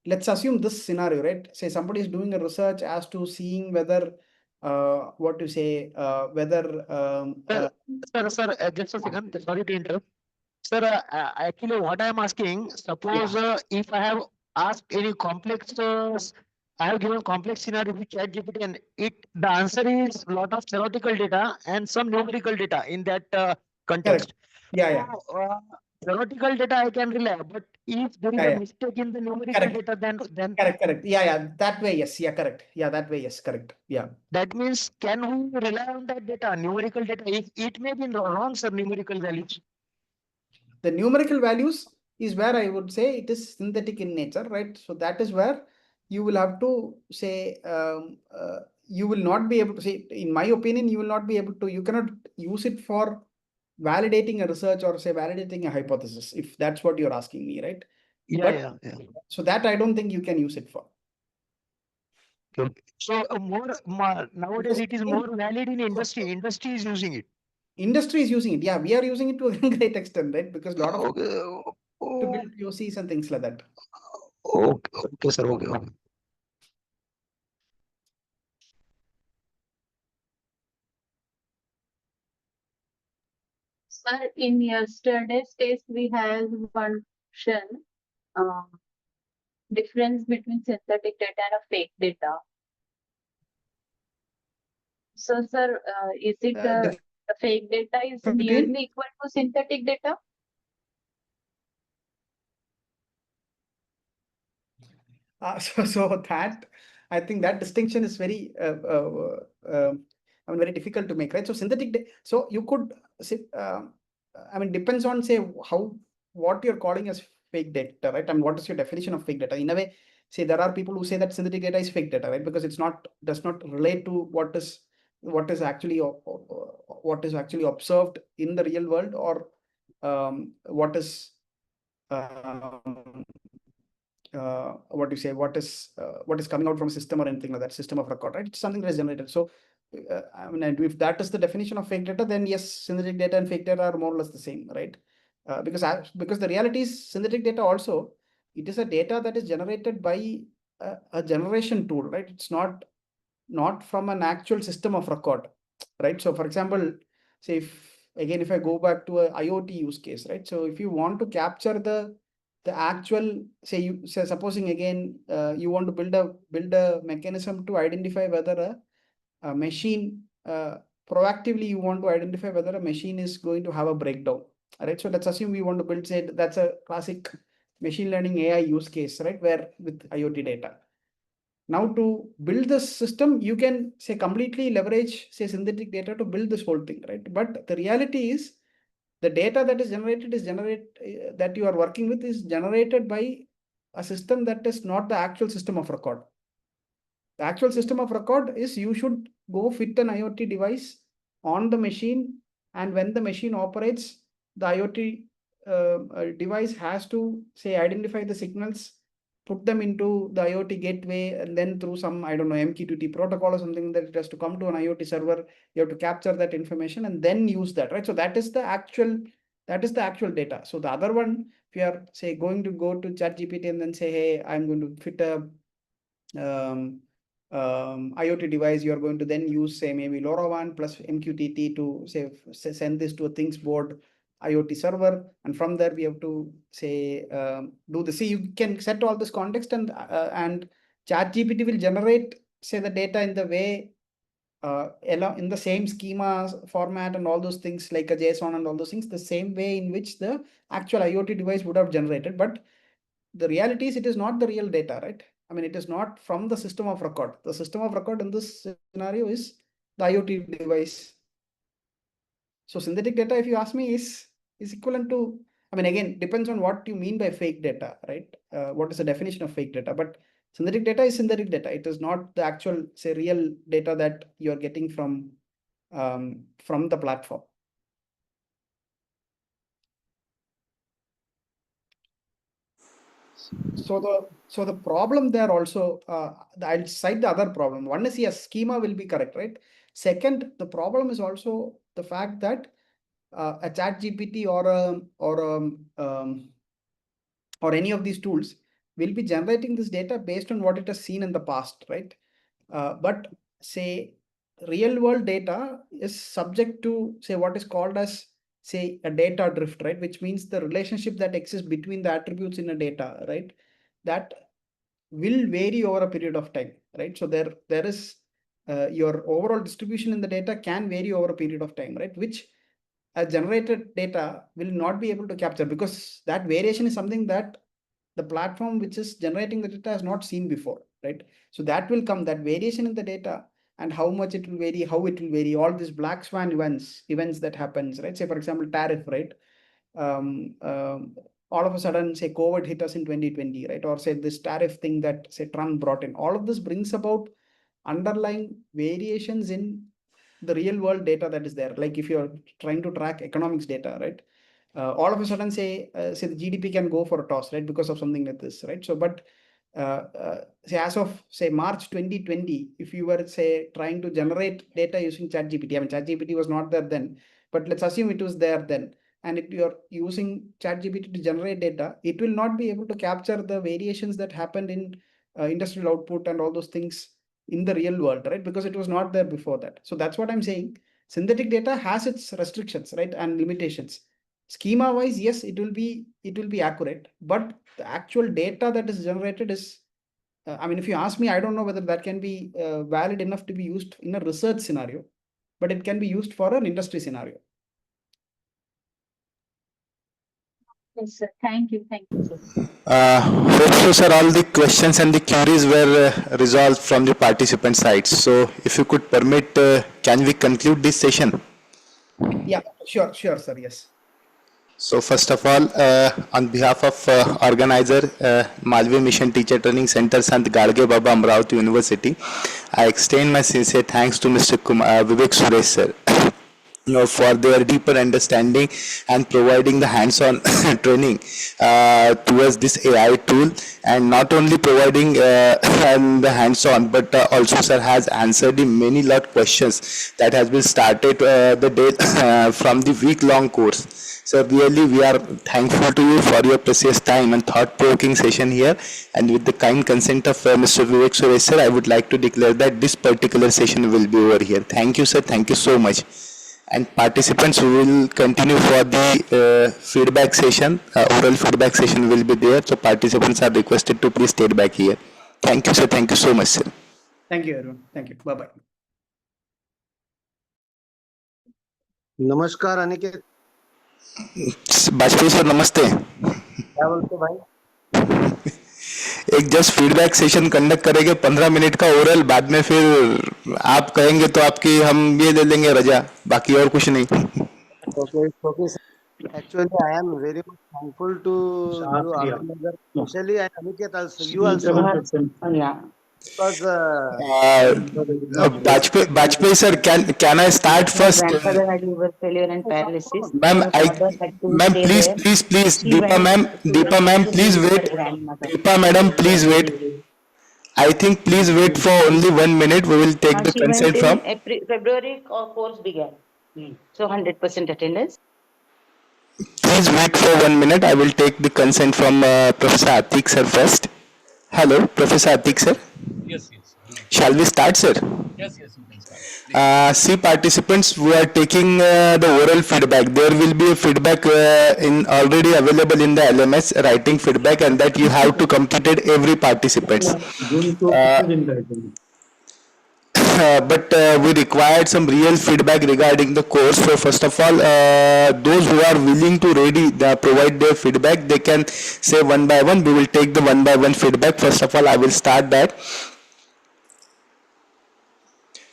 let's assume this scenario, right? Say somebody is doing a research as to seeing whether, what to say, whether, Sir, just a second. Sorry to interrupt. Sir, actually, what I am asking, suppose if I have asked any complex, I have given complex scenario to ChatGPT, and the answer is lot of theoretical data and some numerical data in that context. Yeah. So, theoretical data I can rely, but if there is a mistake in the numerical data, then correct. Yeah. That way, yes. Yeah, correct. Yeah, that way, yes, correct. Yeah. That means can we rely on that data, numerical data? If it may be wrong, sir, numerical values. The numerical values is where I would say it is synthetic in nature, right? So that is where you will have to say, you will not be able to say, in my opinion, you will not be able to, you cannot use it for validating a research or say validating a hypothesis, if that's what you're asking me, right? Yeah. So that I don't think you can use it for. Okay. So nowadays it is more valid in industry. Industry is using it. Industry is using it. Yeah, we are using it to a great extent, right? Because a lot of Okay. to build POCs and things like that. Okay, sir. Okay. Sir, in yesterday's test, we had one question, difference between synthetic data and a fake data. So, sir, is it the fake data is nearly equal to synthetic data? So that, I think that distinction is very, very difficult to make, right? So synthetic, so you could say, depends on, say, what you're calling as fake data, right? And what is your definition of fake data? In a way, say there are people who say that synthetic data is fake data, right? Because does not relate to what is actually observed in the real world, or what is what is coming out from a system or anything like that, system of record, right? It's something that is generated. So if that is the definition of fake data, then yes, synthetic data and fake data are more or less the same, right? Because the reality is synthetic data also, it is a data that is generated by a generation tool, right? It's not from an actual system of record, right? So for example, say if I go back to a IoT use case, right? So if you want to capture the actual, supposing again, you want to build a mechanism to identify whether a machine, proactively you want to identify whether a machine is going to have a breakdown, right? So let's assume we want to build, say, that's a classic machine learning AI use case, right? Where with IoT data. Now to build this system, you can say completely leverage, say, synthetic data to build this whole thing, right? But the reality is the data that is that you are working with is generated by a system that is not the actual system of record. The actual system of record is you should go fit an IoT device on the machine, and when the machine operates, the IoT device has to, say, identify the signals, put them into the IoT gateway, and then through some, I don't know, MQTT protocol or something, that it has to come to an IoT server. You have to capture that information and then use that, right? So that is the actual data. So the other one, if you are, say, going to go to ChatGPT and then say, hey, I'm going to fit IoT device, you are going to then use, say, maybe LoRaWAN plus MQTT to say send this to a things board IoT server, and from there we have to say do the. See, you can set all this context, and ChatGPT will generate, say, the data in the way in the same schema format and all those things, like a JSON and all those things, the same way in which the actual IoT device would have generated. But the reality is, it is not the real data, right? I mean, it is not from the system of record. The system of record in this scenario is the IoT device. So synthetic data, if you ask me, is equivalent to, I mean, again, depends on what you mean by fake data, right? What is the definition of fake data? But synthetic data is synthetic data. It is not the actual, say, real data that you're getting from the platform. So the problem there also, I'll cite the other problem. One is, yes, schema will be correct, right? Second, the problem is also the fact that a ChatGPT or any of these tools will be generating this data based on what it has seen in the past, right? But say real world data is subject to, say, what is called as, say, a data drift, right? Which means the relationship that exists between the attributes in a data, right? That will vary over a period of time, right? So there is your overall distribution in the data can vary over a period of time, right? Which a generated data will not be able to capture, because that variation is something that the platform which is generating the data has not seen before, right? So that will come, that variation in the data, and how much it will vary, how it will vary, all these black swan events that happens, right? Say, for example, tariff, right? All of a sudden, say, COVID hit us in 2020, right? Or say this tariff thing that, say, Trump brought in. All of this brings about underlying variations in the real world data that is there. Like if you're trying to track economics data, right? All of a sudden, say the GDP can go for a toss, right? Because of something like this, right? So, but say as of, say, March 2020, if you were, say, trying to generate data using ChatGPT, I mean, ChatGPT was not there then, but let's assume it was there then, and if you're using ChatGPT to generate data, it will not be able to capture the variations that happened in industrial output and all those things in the real world, right? Because it was not there before that. So that's what I'm saying. Synthetic data has its restrictions, right, and limitations. Schema wise, yes, it will be accurate, but the actual data that is generated is, I mean, if you ask me, I don't know whether that can be valid enough to be used in a research scenario, but it can be used for an industry scenario. Yes, sir. Thank you, sir. Hope so, sir, all the questions and the queries were resolved from the participant side. So if you could permit, can we conclude this session? Yeah, sure, sir, yes. So first of all, on behalf of organizer Malvi Mission Teacher Training Center, Sant Gadge Baba, Amravati University, I extend my sincere thanks to Mr. Vivek Suresh, sir, for their deeper understanding and providing the hands-on training towards this AI tool, and not only providing the hands-on, but also, sir, has answered the many lot questions that has been started the day from the week-long course. So really, we are thankful to you for your precious time and thought-provoking session here. And with the kind consent of Mr. Vivek Suresh, sir, I would like to declare that this particular session will be over here. Thank you, sir. Thank you so much. And participants will continue for the feedback session. Oral feedback session will be there. So participants are requested to please stay back here. Thank you, sir. Thank you so much, sir. Thank you, everyone. Thank you. Bye-bye. नमस्कार Aniket. Bajpayee sir, नमस्ते. क्या बोलते भाई? एक just feedback session conduct करेंगे 15 minute का oral, बाद में फिर आप कहेंगे तो आपकी हम ये ले लेंगे रजा, बाकी और कुछ नहीं. Okay. Actually, I am very much thankful to you, organizer, especially and Aniket also. You also. Yeah. Because Bajpayee sir, can I start first? My grandfather had liver failure and paralysis. Ma'am, My father had to ma'am, stay please, there. She went Deepa ma'am, please to wait. her grandmother. Deepa madam, please wait. I think please wait for only 1 minute. We will take the She went consent in from. February, course began. So 100% attendance. Please wait for 1 minute. I will take the consent from Professor Atik sir first. Hello, Professor Atik sir. Yes, yes. Shall we start, sir? Yes, yes, you can start. Please. See, participants, we are taking the oral feedback. There will be a feedback in already available in the LMS, writing feedback, and that you have to complete it every participants. But we required some real feedback regarding the course. So first of all, those who are willing to provide their feedback, they can say one by one. We will take the one by one feedback. First of all, I will start that.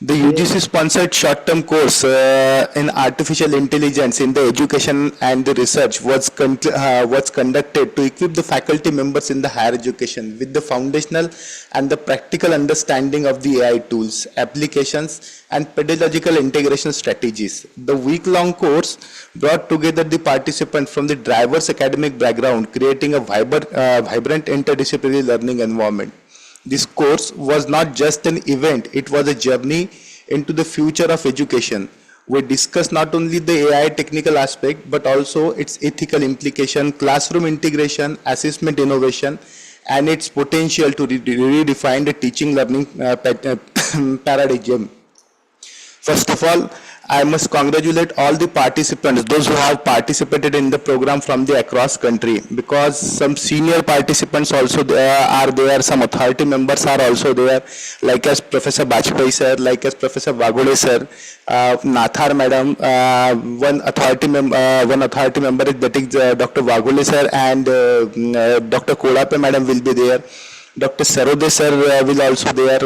The UGC sponsored short-term course in artificial intelligence in the education and the research was conducted to equip the faculty members in the higher education with the foundational and the practical understanding of the AI tools, applications, and pedagogical integration strategies. The week-long course brought together the participants from the diverse academic background, creating a vibrant interdisciplinary learning environment. This course was not just an event, it was a journey into the future of education. We discussed not only the AI technical aspect, but also its ethical implication, classroom integration, assessment innovation, and its potential to redefine the teaching learning paradigm. First of all, I must congratulate all the participants, those who have participated in the program from the across country, because some senior participants also are there, some authority members are also there, like as Professor Bajpai sir, like as Professor Vagole sir, Nathar madam, one authority member is that is Dr. Vagole sir, and Dr. Kodape madam will be there. Dr. Sarode sir will also there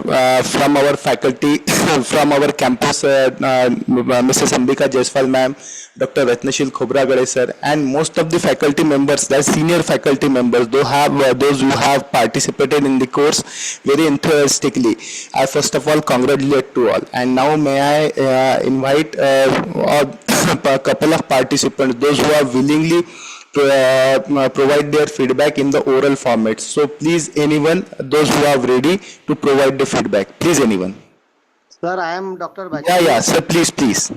from our faculty, from our campus, Mrs. Ambika Jaiswal ma'am, Dr. Ratnashil Khobragade sir, and most of the faculty members, the senior faculty members, those who have participated in the course very enthusiastically. I first of all congratulate to all. And now may I invite a couple of participants, those who are willingly provide their feedback in the oral format. So please anyone, those who are ready to provide the feedback, please anyone. Sir, I am Dr. Yeah, sir, please.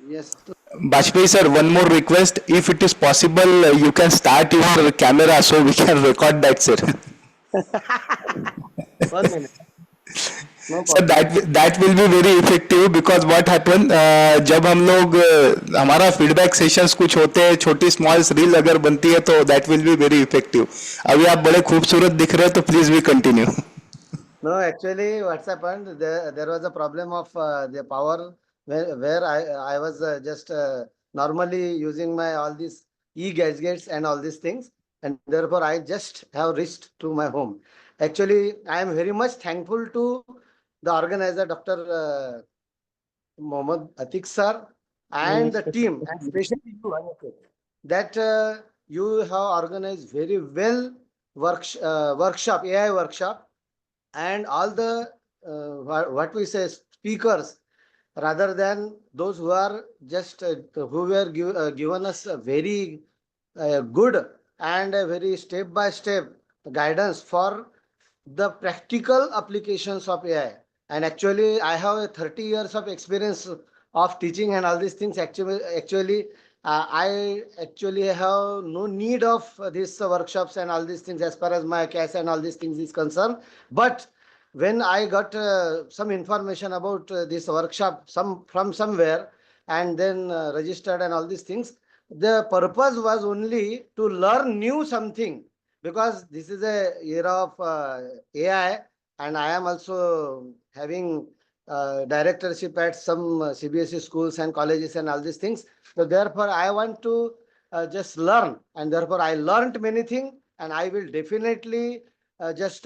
Yes. Bajpai sir, one more request. If it is possible, you can start your camera so we can record that, sir. 1 minute. No sir that will be very effective, because what happen, जब हम लोग हमारा feedback sessions कुछ होते हैं, छोटी small reel अगर बनती है तो that will be very effective. अभी आप बड़े खूबसूरत दिख रहे हैं, तो please we continue. No, actually, what's happened? There was a problem of the power where I was just normally using my all these e-gadgets and all these things, and therefore I just have reached to my home. Actually, I am very much thankful to the organizer, Dr. Mohammad Atik sir, and the team, and especially you, that you have organized very well workshop, AI workshop, and all the what we say speakers, rather than those who are just who were given us a very good and a very step by step guidance for the practical applications of AI. And actually I have a 30 years of experience of teaching and all these things. Actually I actually have no need of these workshops and all these things as far as my cash and all these things is concerned. But when I got some information about this workshop from somewhere, and then registered and all these things, the purpose was only to learn new something, because this is a era of AI, and I am also having directorship at some CBSE schools and colleges and all these things. So therefore I want to just learn, and therefore I learned many things, and I will definitely just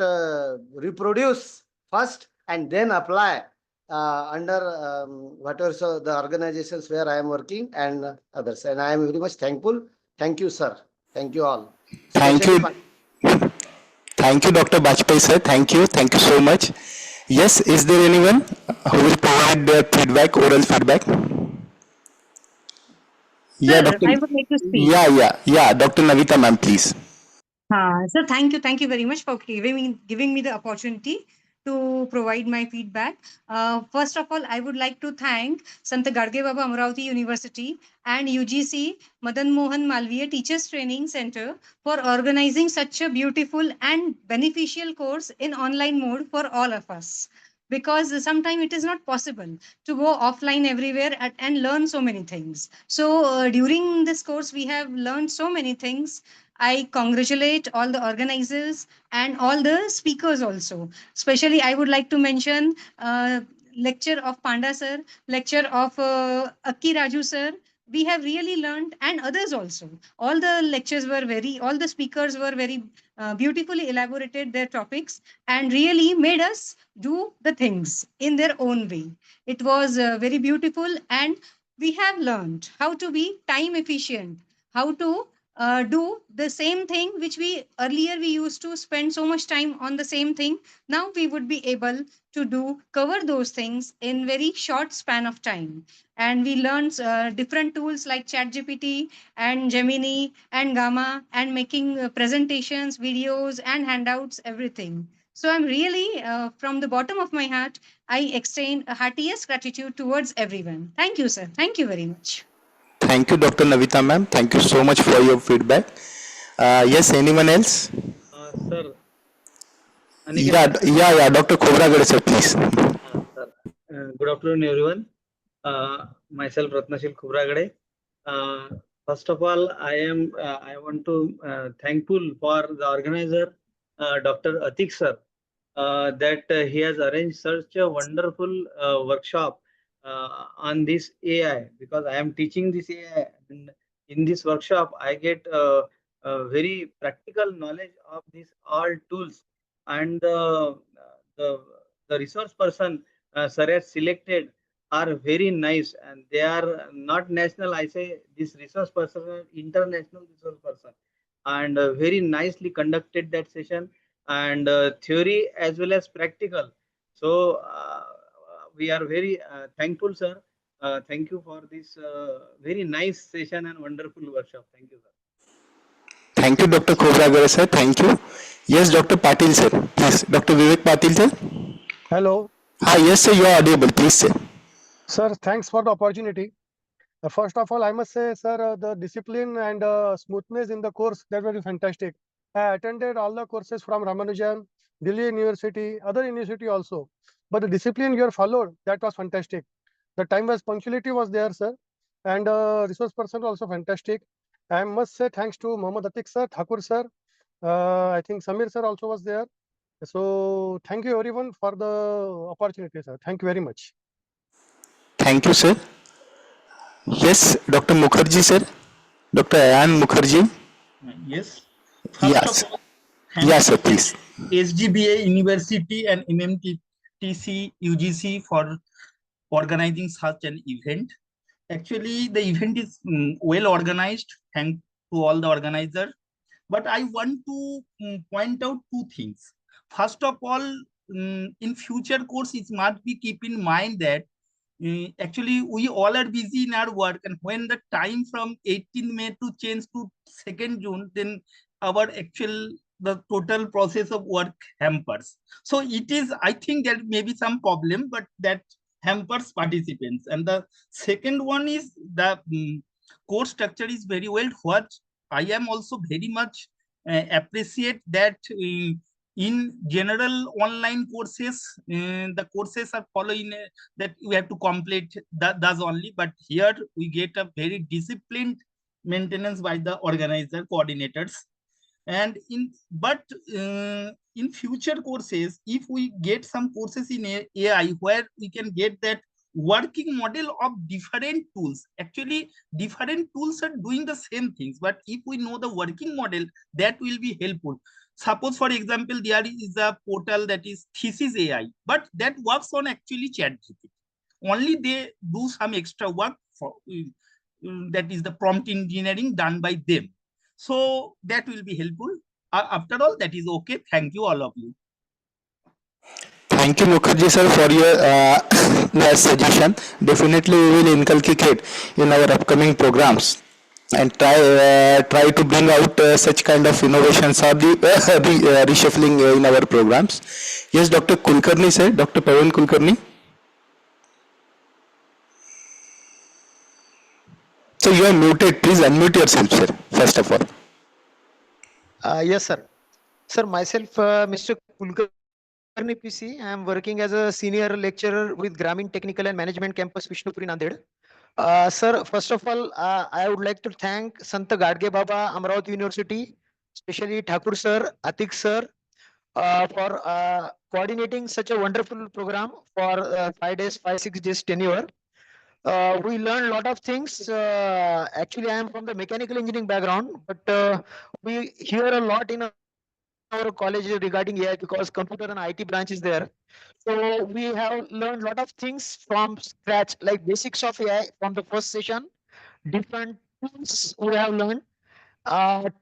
reproduce first and then apply under whatever so the organizations where I am working and others. And I am very much thankful. Thank you, sir. Thank you all. Thank you. Thank you, Dr. Bajpai sir. Thank you so much. Yes, is there anyone who will provide their feedback, oral feedback? Yeah, Sir, I would like to speak. Yeah, Dr. Navita ma'am, please. Sir, thank you very much for giving me the opportunity to provide my feedback. First of all, I would like to thank Sant Gadge Baba Amravati University and UGC Madan Mohan Malviya Teachers Training Center for organizing such a beautiful and beneficial course in online mode for all of us. Because sometimes it is not possible to go offline everywhere and learn so many things. So during this course, we have learned so many things. I congratulate all the organizers and all the speakers also. Especially, I would like to mention lecture of Panda sir, lecture of Akki Raju sir. We have really learned, and others also. All the lectures were all the speakers were very beautifully elaborated their topics and really made us do the things in their own way. It was very beautiful, and we have learned how to be time efficient, how to do the same thing which we earlier we used to spend so much time on the same thing. Now we would be able to cover those things in very short span of time. And we learned different tools like ChatGPT and Gemini and Gamma, and making presentations, videos, and handouts, everything. So I'm really, from the bottom of my heart, I extend a heartiest gratitude towards everyone. Thank you, sir. Thank you very much. Thank you, Dr. Navita ma'am. Thank you so much for your feedback. Yes, anyone else? Sir, Yeah, Dr. Khobragade sir, please. sir. Good afternoon, everyone. Myself, Ratnashil Khubragade. First of all, I want to thankful for the organizer, Dr. Atik sir, that he has arranged such a wonderful workshop on this AI, because I am teaching this AI. And in this workshop, I get very practical knowledge of these all tools, and the the resource person sir has selected are very nice, and they are not national. I say this resource person are international resource person, and very nicely conducted that session, and theory as well as practical. So we are very thankful, sir. Thank you for this very nice session and wonderful workshop. Thank you, sir. Thank you, Dr. Khobragade sir. Thank you. Yes, Dr. Patil sir, please. Dr. Vivek Patil sir. Hello. Yes, sir, you are audible. Please, sir. Sir, thanks for the opportunity. First of all, I must say, sir, the discipline and smoothness in the course, that were fantastic. I attended all the courses from Ramanujan, Delhi University, other university also. But the discipline you have followed, that was fantastic. The time was punctuality was there, sir. And resource person also fantastic. I must say thanks to Mohammad Atik sir, Thakur sir. I think Samir sir also was there. So thank you everyone for the opportunity, sir. Thank you very much. Thank you, sir. Yes, Dr. Mukherjee sir. Dr. Ayan Mukherjee. Yes. Yes. Of all, Yes, sir, please. SGBA University and MMTTC UGC for organizing such an event. Actually, the event is well organized. Thank to all the organizers. But I want to point out two things. First of all, in future courses, must be keep in mind that actually we all are busy in our work, and when the time from 18th May to change to 2nd June, then our the total process of work hampers. So it is, I think there may be some problem, but that hampers participants. And the second one is the course structure is very well. What I am also very much appreciate that in general online courses, the courses are following that we have to complete that's only, but here we get a very disciplined maintenance by the organizer coordinators. And in future courses, if we get some courses in AI where we can get that working model of different tools, actually different tools are doing the same things, but if we know the working model, that will be helpful. Suppose, for example, there is a portal that is Thesis AI, but that works on actually ChatGPT. Only they do some extra work for that is the prompt engineering done by them. So that will be helpful. After all, that is okay. Thank you, all of you. Thank you, Mukherjee sir, for your suggestion. Definitely, we will inculcate in our upcoming programs. and try to bring out such kind of innovations or the reshuffling in our programs. Yes, Dr. Kulkarni sir, Dr. Pawan Kulkarni. So you are muted. Please unmute yourself, sir. First of all. Yes, sir. Sir, myself, Mr. Kulkarni PC. I am working as a senior lecturer with Gramin Technical and Management Campus, Vishnupuri, Nanded. Sir, first of all, I would like to thank Sant Gadge Baba, Amravati University, especially Thakur sir, Atik sir, for coordinating such a wonderful program for 5 days, 5-6 days tenure. We learned a lot of things. Actually, I am from the mechanical engineering background, but we hear a lot in our college regarding AI because computer and IT branch is there. So we have learned a lot of things from scratch, like basics of AI from the first session, different tools we have learned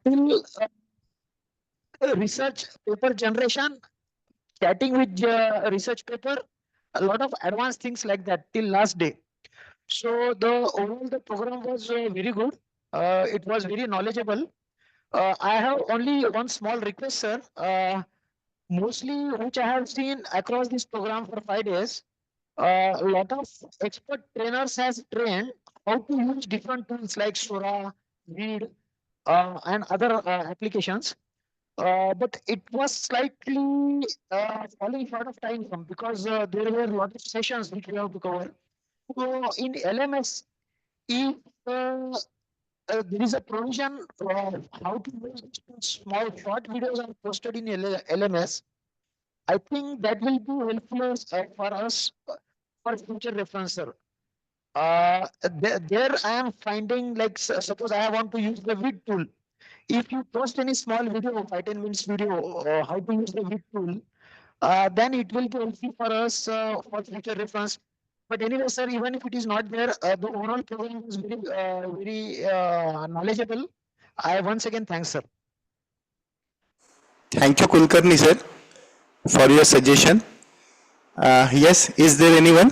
till research paper generation, chatting with research paper, a lot of advanced things like that till last day. So the overall the program was very good. It was very knowledgeable. I have only one small request, sir. Mostly which I have seen across this program for 5 days, a lot of expert trainers has trained how to use different tools like Sora, Read, and other applications. But it was slightly falling short of time from because there were a lot of sessions which we have to cover. So in LMS, if there is a provision for how to use these small short videos are posted in LMS, I think that will be helpful for us for future reference, sir. There I am finding like suppose I want to use the vid tool. If you post any small video, 5-10 minutes video, how to use the vid tool, then it will be helpful for us for future reference. But anyway, sir, even if it is not there, the overall program is very knowledgeable. I once again thanks, sir. Thank you, Kulkarni sir, for your suggestion. Yes, is there anyone?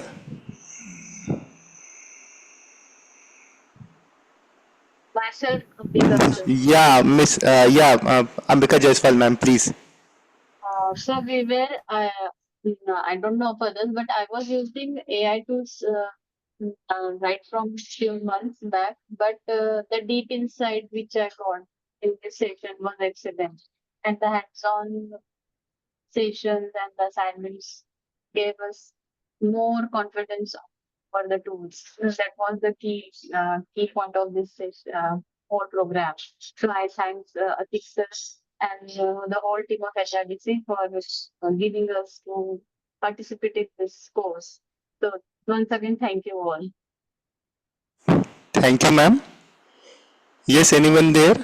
Myself, Ambika, sir. Yeah, Miss. Ambika Jaiswal, ma'am, please. So we were, no, I don't know for others, but I was using AI tools right from few months back. But the deep insight which I got in this session was excellent, and the hands-on sessions and the assignments gave us more confidence for the tools. That was the key point of this whole program. So I thank Atik sir and the whole team of HRDC for giving us to participate in this course. So once again, thank you all. Thank you, ma'am. Yes, anyone there?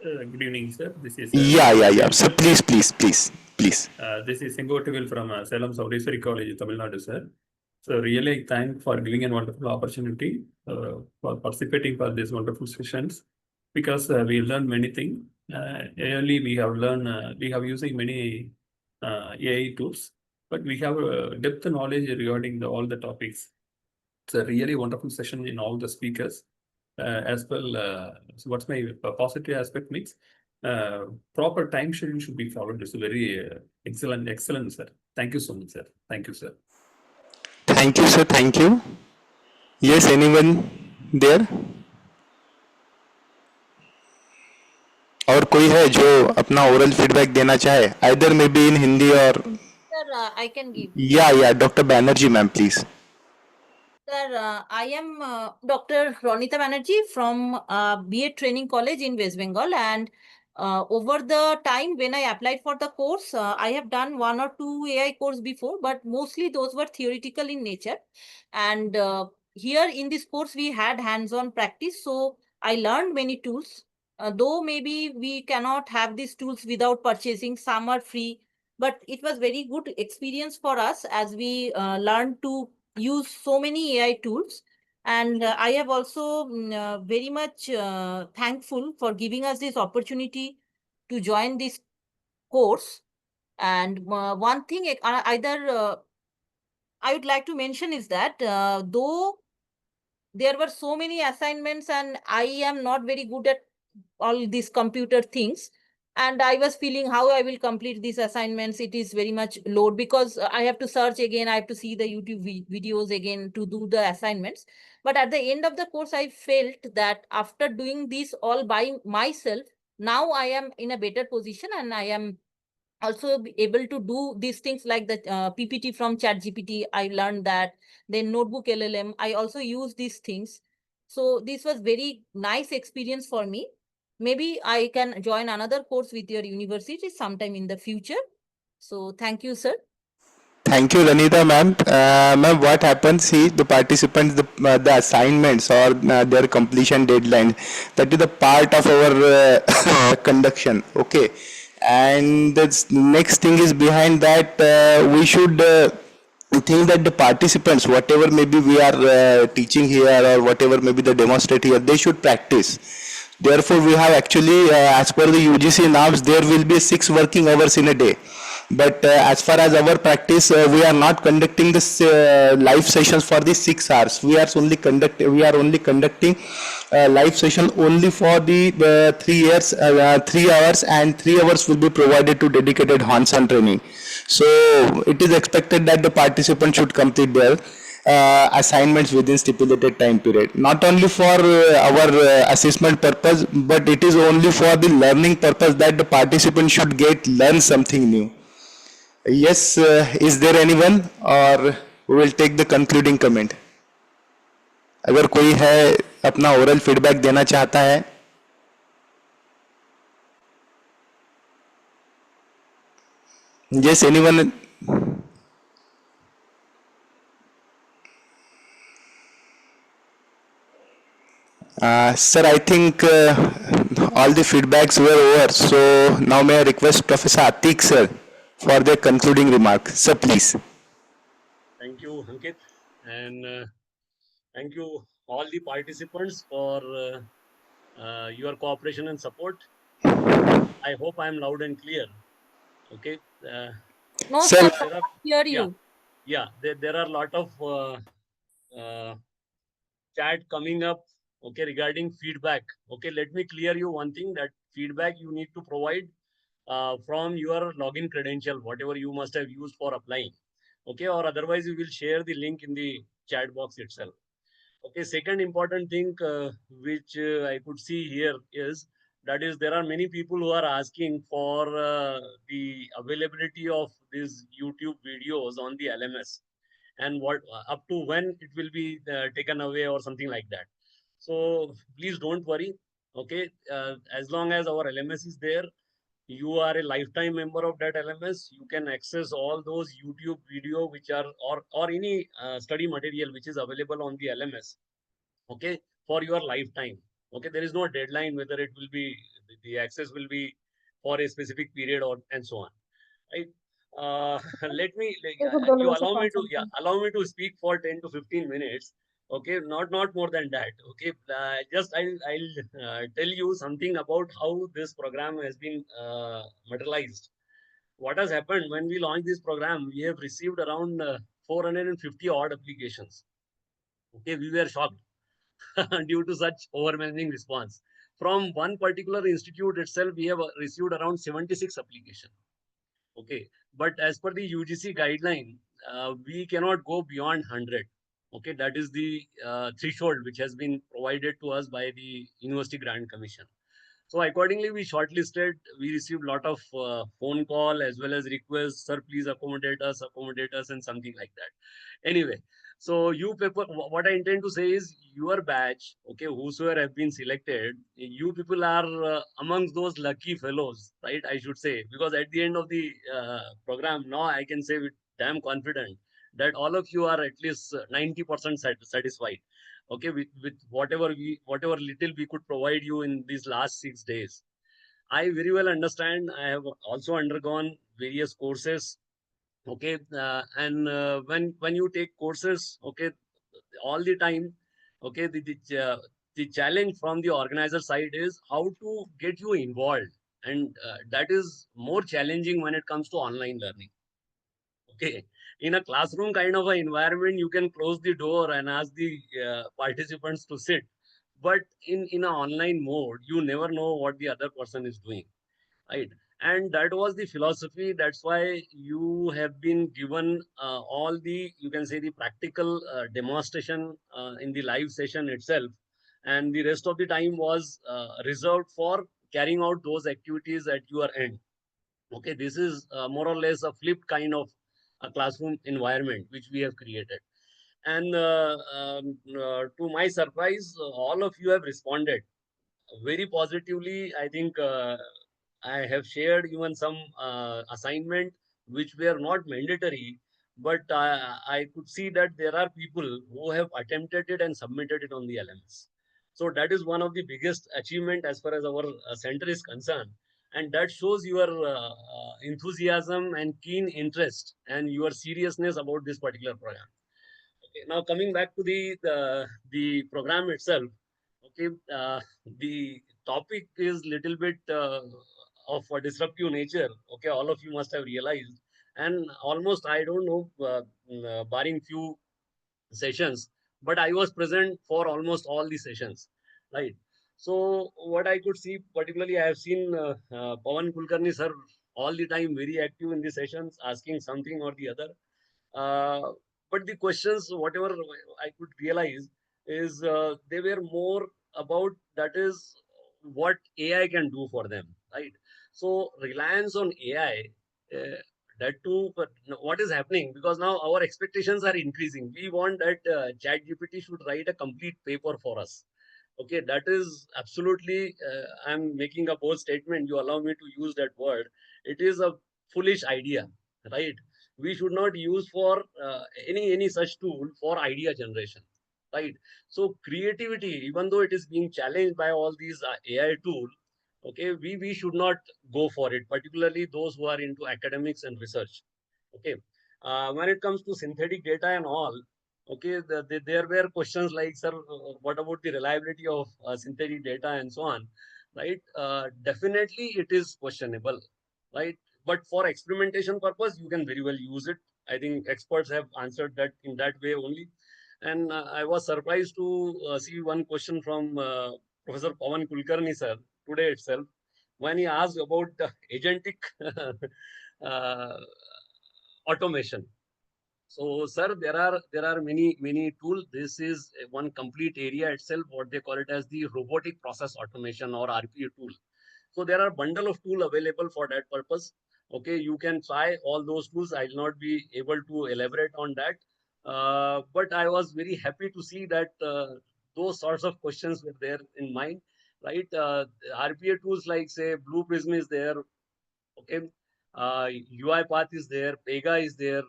Good evening, sir. This is Yeah. So please. This is Sengotivil from Salem Saureshwari College, Tamil Nadu, sir. So really thank for giving a wonderful opportunity for participating for these wonderful sessions because we learned many things. Early we have learned we have using many AI tools, but we have depth knowledge regarding all the topics. It's a really wonderful session in all the speakers. As well, so what's my positive aspect means proper time schedule should be followed. It's very excellent, sir. Thank you so much, sir. Thank you, sir. Thank you, sir. Thank you. Yes, anyone there? और कोई है जो अपना oral feedback देना चाहे, either may be in Hindi or Sir, I can give. yeah, Dr. Banerjee, ma'am, please. Sir, I am Dr. Ronita Banerjee from BA Training College in West Bengal, and over the time when I applied for the course, I have done 1 or 2 AI course before, but mostly those were theoretical in nature. And here in this course, we had hands-on practice, so I learned many tools. Though maybe we cannot have these tools without purchasing, some are free, but it was very good experience for us as we learned to use so many AI tools. And I have also very much thankful for giving us this opportunity to join this course. And one thing I would like to mention is that though there were so many assignments and I am not very good at all these computer things. And I was feeling how I will complete these assignments. It is very much load because I have to search again. I have to see the YouTube videos again to do the assignments. But at the end of the course, I felt that after doing this all by myself, now I am in a better position and I am also be able to do these things like the PPT from ChatGPT. I learned that. Then Notebook LLM, I also use these things. So this was very nice experience for me. Maybe I can join another course with your university sometime in the future. So thank you, sir. Thank you, Ranita ma'am. Ma'am, what happens? See, the participants, the assignments or their completion deadline, that is the part of our conduction. Okay, and the next thing is behind that we should think that the participants, whatever maybe we are teaching here or whatever maybe the demonstrate here, they should practice. Therefore, we have actually, as per the UGC norms, there will be 6 working hours in a day. But as far as our practice, we are not conducting this live sessions for the 6 hours. We are only conducting live session only for the 3 hours, and 3 hours will be provided to dedicated hands-on training. So it is expected that the participant should complete their assignments within stipulated time period. Not only for our assessment purpose, but it is only for the learning purpose that the participant should learn something new. Yes, is there anyone or we will take the concluding comment? अगर कोई है अपना oral feedback देना चाहता है. Yes, anyone? Sir, I think all the feedbacks were over. So now may I request Professor Atik sir for their concluding remark. Sir, please. Thank you, Ankit, and thank you all the participants for your cooperation and support. I hope I am loud and clear. Okay. No, sir, I can't hear you. Yeah, there are a lot of chat coming up, okay, regarding feedback. Okay, let me clear you one thing, that feedback you need to provide from your login credential, whatever you must have used for applying. Okay, or otherwise you will share the link in the chat box itself. Okay, second important thing which I could see here is that is there are many people who are asking for the availability of these YouTube videos on the LMS, and what up to when it will be taken away or something like that. So please don't worry. Okay, as long as our LMS is there, you are a lifetime member of that LMS. You can access all those YouTube video which are or any study material which is available on the LMS. Okay, for your lifetime. Okay, there is no deadline whether it will be the access will be for a specific period or and so on. Right. Let me you allow me to speak for 10 to 15 minutes. Okay, not more than that. Okay, just I'll tell you something about how this program has been materialized. What has happened when we launched this program? We have received around 450 odd applications. Okay, we were shocked due to such overwhelming response. From one particular institute itself, we have received around 76 applications. Okay, but as per the UGC guideline, we cannot go beyond 100. Okay, that is the threshold which has been provided to us by the University Grant Commission. So accordingly, we shortlisted. We received a lot of phone call as well as requests. Sir, please accommodate us, and something like that. Anyway, so you people, what I intend to say is your batch, okay, whosoever have been selected, you people are amongst those lucky fellows, right? I should say, because at the end of the program, now I can say with damn confident that all of you are at least 90% satisfied. Okay, with whatever little we could provide you in these last 6 days. I very well understand. I have also undergone various courses. Okay, and when you take courses, okay, all the time, okay, the challenge from the organizer side is how to get you involved, and that is more challenging when it comes to online learning. Okay, in a classroom kind of an environment, you can close the door and ask the participants to sit. But in an online mode, you never know what the other person is doing, right? And that was the philosophy. That's why you have been given all the, you can say, the practical demonstration in the live session itself, and the rest of the time was reserved for carrying out those activities at your end. Okay, this is more or less a flipped kind of a classroom environment which we have created. And to my surprise, all of you have responded very positively. I think I have shared even some assignment which were not mandatory, but I could see that there are people who have attempted it and submitted it on the LMS. So that is one of the biggest achievement as far as our center is concerned, and that shows your enthusiasm and keen interest and your seriousness about this particular program. Okay, now coming back to the program itself. Okay, the topic is little bit of a disruptive nature. Okay, all of you must have realized, and almost I don't know, barring few sessions, but I was present for almost all the sessions, right? So what I could see, particularly, I have seen Pawan Kulkarni sir all the time very active in the sessions, asking something or the other. Uh, but the questions, whatever I could realize, is they were more about that is what AI can do for them, right? So reliance on AI, that too. But what is happening? Because now our expectations are increasing. We want that ChatGPT should write a complete paper for us. Okay, that is absolutely. I'm making a bold statement. You allow me to use that word. It is a foolish idea, right? We should not use for any such tool for idea generation, right? So creativity, even though it is being challenged by all these AI tool, okay, we should not go for it, particularly those who are into academics and research. Okay, when it comes to synthetic data and all, okay, there were questions like, sir, what about the reliability of synthetic data and so on, right? Definitely it is questionable, right? But for experimentation purpose, you can very well use it. I think experts have answered that in that way only. And I was surprised to see one question from Professor Pawan Kulkarni sir today itself, when he asked about the agentic uh, automation. So, sir, there are many tools. This is one complete area itself. What they call it as the robotic process automation or RPA tool. So there are bundle of tool available for that purpose. Okay, you can try all those tools. I'll not be able to elaborate on that. But I was very happy to see that those sorts of questions were there in mind, right? RPA tools like say Blue Prism is there. Okay, UiPath is there, Pega is there,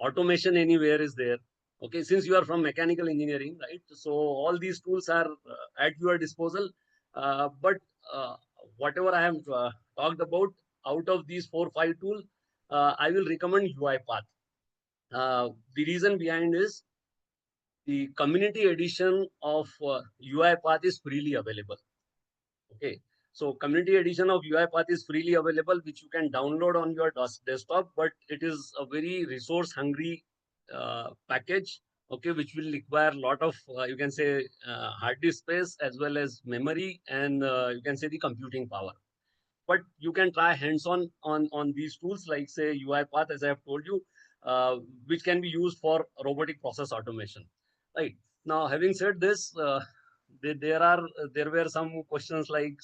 Automation Anywhere is there. Okay, since you are from mechanical engineering, right? So all these tools are at your disposal. But whatever I have talked about, out of these 4 5 tools, I will recommend UiPath. The reason behind is the community edition of UiPath is freely available. Okay, so community edition of UiPath is freely available, which you can download on your desktop, but it is a very resource hungry package. Okay, which will require a lot of, you can say, hard disk space as well as memory, and you can say the computing power. But you can try hands-on on these tools like say UiPath, as I have told you, which can be used for robotic process automation. Right now, having said this, there were some questions like,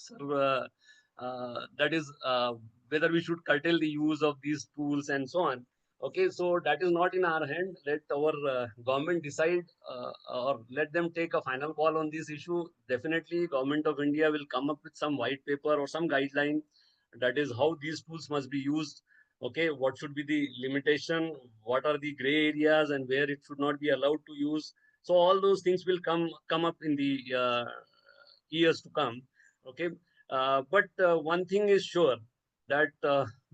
that is whether we should curtail the use of these tools and so on. Okay, so that is not in our hand. Let our government decide, or let them take a final call on this issue. Definitely, Government of India will come up with some white paper or some guideline. That is how these tools must be used. Okay, what should be the limitation? What are the gray areas and where it should not be allowed to use? So all those things will come up in the years to come. Okay, but one thing is sure, that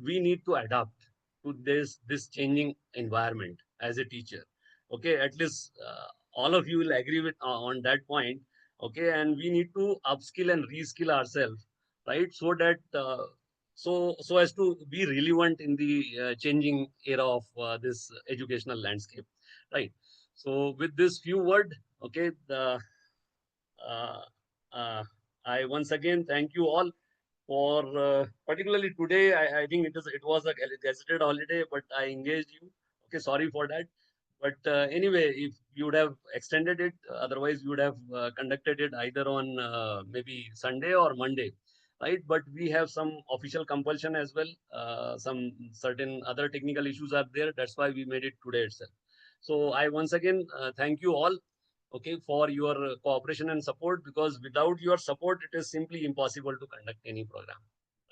we need to adapt to this changing environment as a teacher. Okay, at least all of you will agree with on that point. Okay, and we need to upskill and reskill ourselves, right? So that so as to be relevant in the changing era of this educational landscape, right? So with this few word, okay, uh, uh, I once again thank you all for particularly today. I think it was a gazetted holiday, but I engaged you. Okay, sorry for that. But anyway, if you would have extended it, otherwise you would have conducted it either on maybe Sunday or Monday, right? But we have some official compulsion as well. Some certain other technical issues are there. That's why we made it today itself. So I once again thank you all, okay, for your cooperation and support, because without your support, it is simply impossible to conduct any program,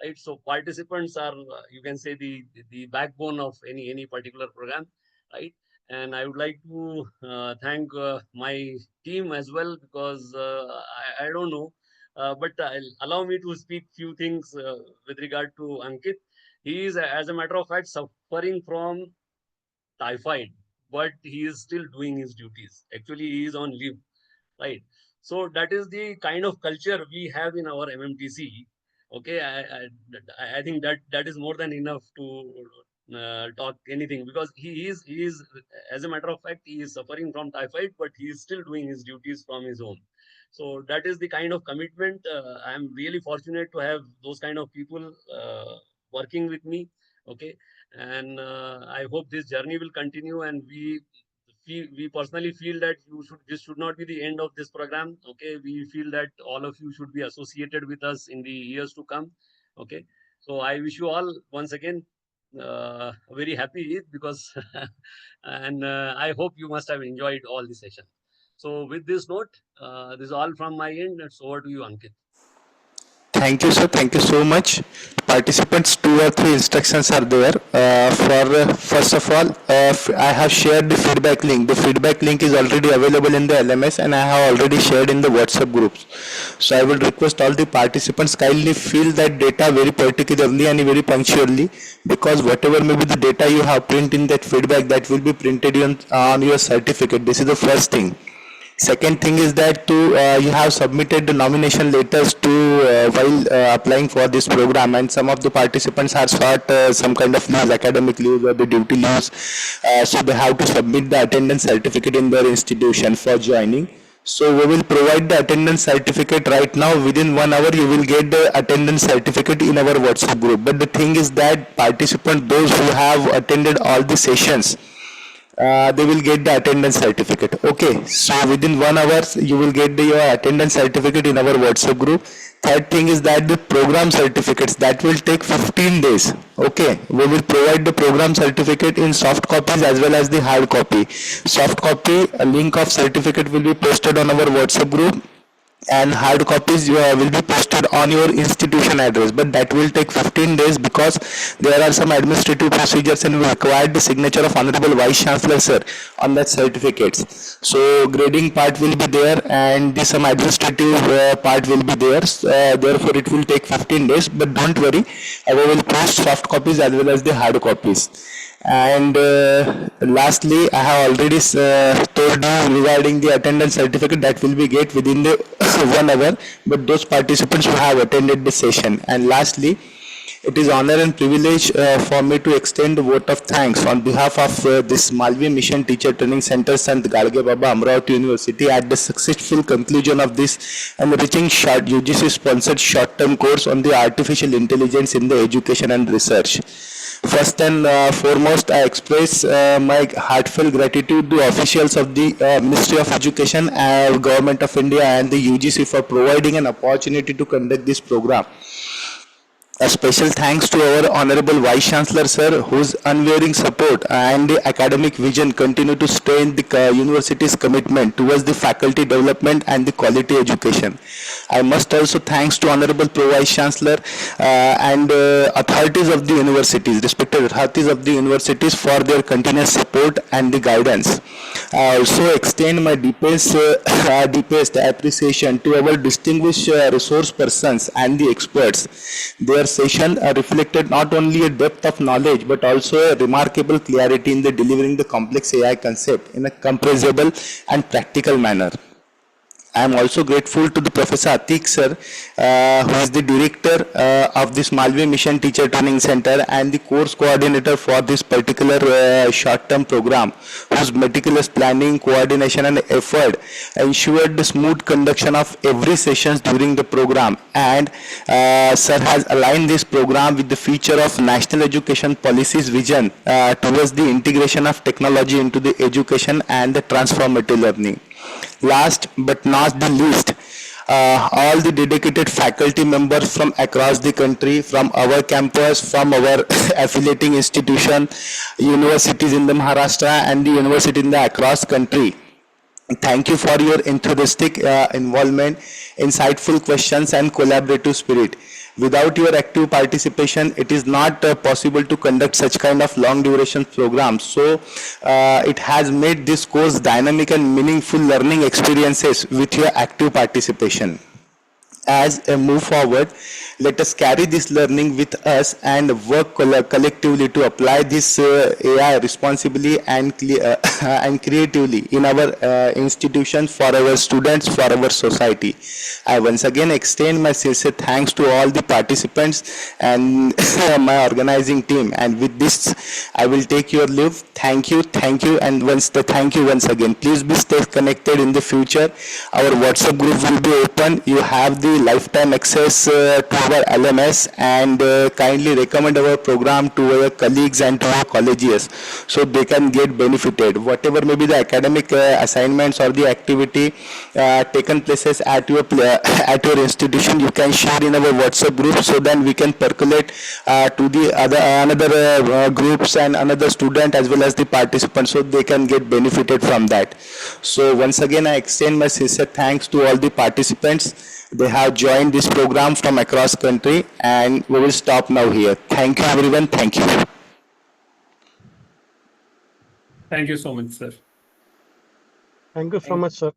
right? So participants are, you can say, the backbone of any particular program, right? And I would like to thank my team as well, because I don't know, but allow me to speak few things with regard to Ankit. He is, as a matter of fact, suffering from typhoid, but he is still doing his duties. Actually, he is on leave, right? So that is the kind of culture we have in our MMTC. Okay, I think that is more than enough to talk anything, because he is, as a matter of fact, he is suffering from typhoid, but he is still doing his duties from his home. So that is the kind of commitment. I am really fortunate to have those kind of people working with me. Okay, and I hope this journey will continue, and we personally feel that this should not be the end of this program. Okay, we feel that all of you should be associated with us in the years to come. Okay, so I wish you all once again a very happy Eid, because and I hope you must have enjoyed all the session. So with this note, this is all from my end. It's over to you, Ankit. Thank you, sir. Thank you so much. Participants, 2 or 3 instructions are there. First of all, I have shared the feedback link. The feedback link is already available in the LMS, and I have already shared in the WhatsApp groups. So I will request all the participants kindly fill that data very particularly and very punctually, because whatever may be the data you have printed in that feedback, that will be printed on your certificate. This is the first thing. Second thing is that you have submitted the nomination letters to while applying for this program, and some of the participants are sought some kind of leave, academic leave or the duty leaves, so they have to submit the attendance certificate in their institution for joining. So we will provide the attendance certificate right now. Within 1 hour, you will get the attendance certificate in our WhatsApp group. But the thing is that participants, those who have attended all the sessions, they will get the attendance certificate. Okay, so within 1 hour you will get your attendance certificate in our WhatsApp group. Third thing is that the program certificates, that will take 15 days. Okay, we will provide the program certificate in soft copies as well as the hard copy. Soft copy, a link of certificate will be posted on our WhatsApp group, and hard copies will be posted on your institution address, but that will take 15 days, because there are some administrative procedures and we require the signature of Honorable Vice Chancellor sir on that certificates. So grading part will be there, and some administrative part will be there. Therefore it will take 15 days, but don't worry, we will post soft copies as well as the hard copies. And lastly, I have already told you regarding the attendance certificate, that will be get within the 1 hour, but those participants who have attended the session. And lastly, it is honor and privilege for me to extend a vote of thanks on behalf of this Malvi Mission Teacher Training Center, Sant Gadge Baba, Amravati University, at the successful conclusion of this enriching UGC sponsored short-term course on the artificial intelligence in the education and research. First and foremost, I express my heartfelt gratitude to officials of the Ministry of Education, Government of India and the UGC for providing an opportunity to conduct this program. A special thanks to our Honorable Vice Chancellor Sir, whose unwavering support and academic vision continue to strengthen the university's commitment towards the faculty development and the quality education. I must also thanks to Honorable Pro Vice Chancellor and authorities of the universities, respected authorities of the universities, for their continuous support and the guidance. I also extend my deepest appreciation to our distinguished resource persons and the experts. Their session reflected not only a depth of knowledge but also a remarkable clarity in the delivering the complex AI concept in a compressible and practical manner. I am also grateful to the Professor Atik sir, who is the director of this Malvi Mission Teacher Training Center and the course coordinator for this particular short-term program, whose meticulous planning, coordination and effort ensured the smooth conduction of every sessions during the program. And sir has aligned this program with the future of National Education Policy's vision towards the integration of technology into the education and the transformative learning. Last but not the least, all the dedicated faculty members from across the country, from our campus, from our affiliating institution, universities in the Maharashtra and the university in the across country. Thank you for your enthusiastic involvement, insightful questions and collaborative spirit. Without your active participation, it is not possible to conduct such kind of long duration programs. So it has made this course dynamic and meaningful learning experiences with your active participation. As a move forward, let us carry this learning with us and work collectively to apply this AI responsibly and and creatively in our institutions, for our students, for our society. I once again extend my sincere thanks to all the participants and my organizing team. And with this, I will take your leave. Thank you, and thank you once again. Please be stay connected in the future. Our WhatsApp group will be open. You have the lifetime access to our LMS, and kindly recommend our program to our colleagues and to our colleges so they can get benefited. Whatever may be the academic assignments or the activity taken places at your institution, you can share in our WhatsApp group, so then we can percolate to the another groups and another student as well as the participants, so they can get benefited from that. So once again, I extend my sincere thanks to all the participants. They have joined this program from across country, and we will stop now here. Thank you everyone. Thank you. Thank you so much, sir. Thank you so much, sir.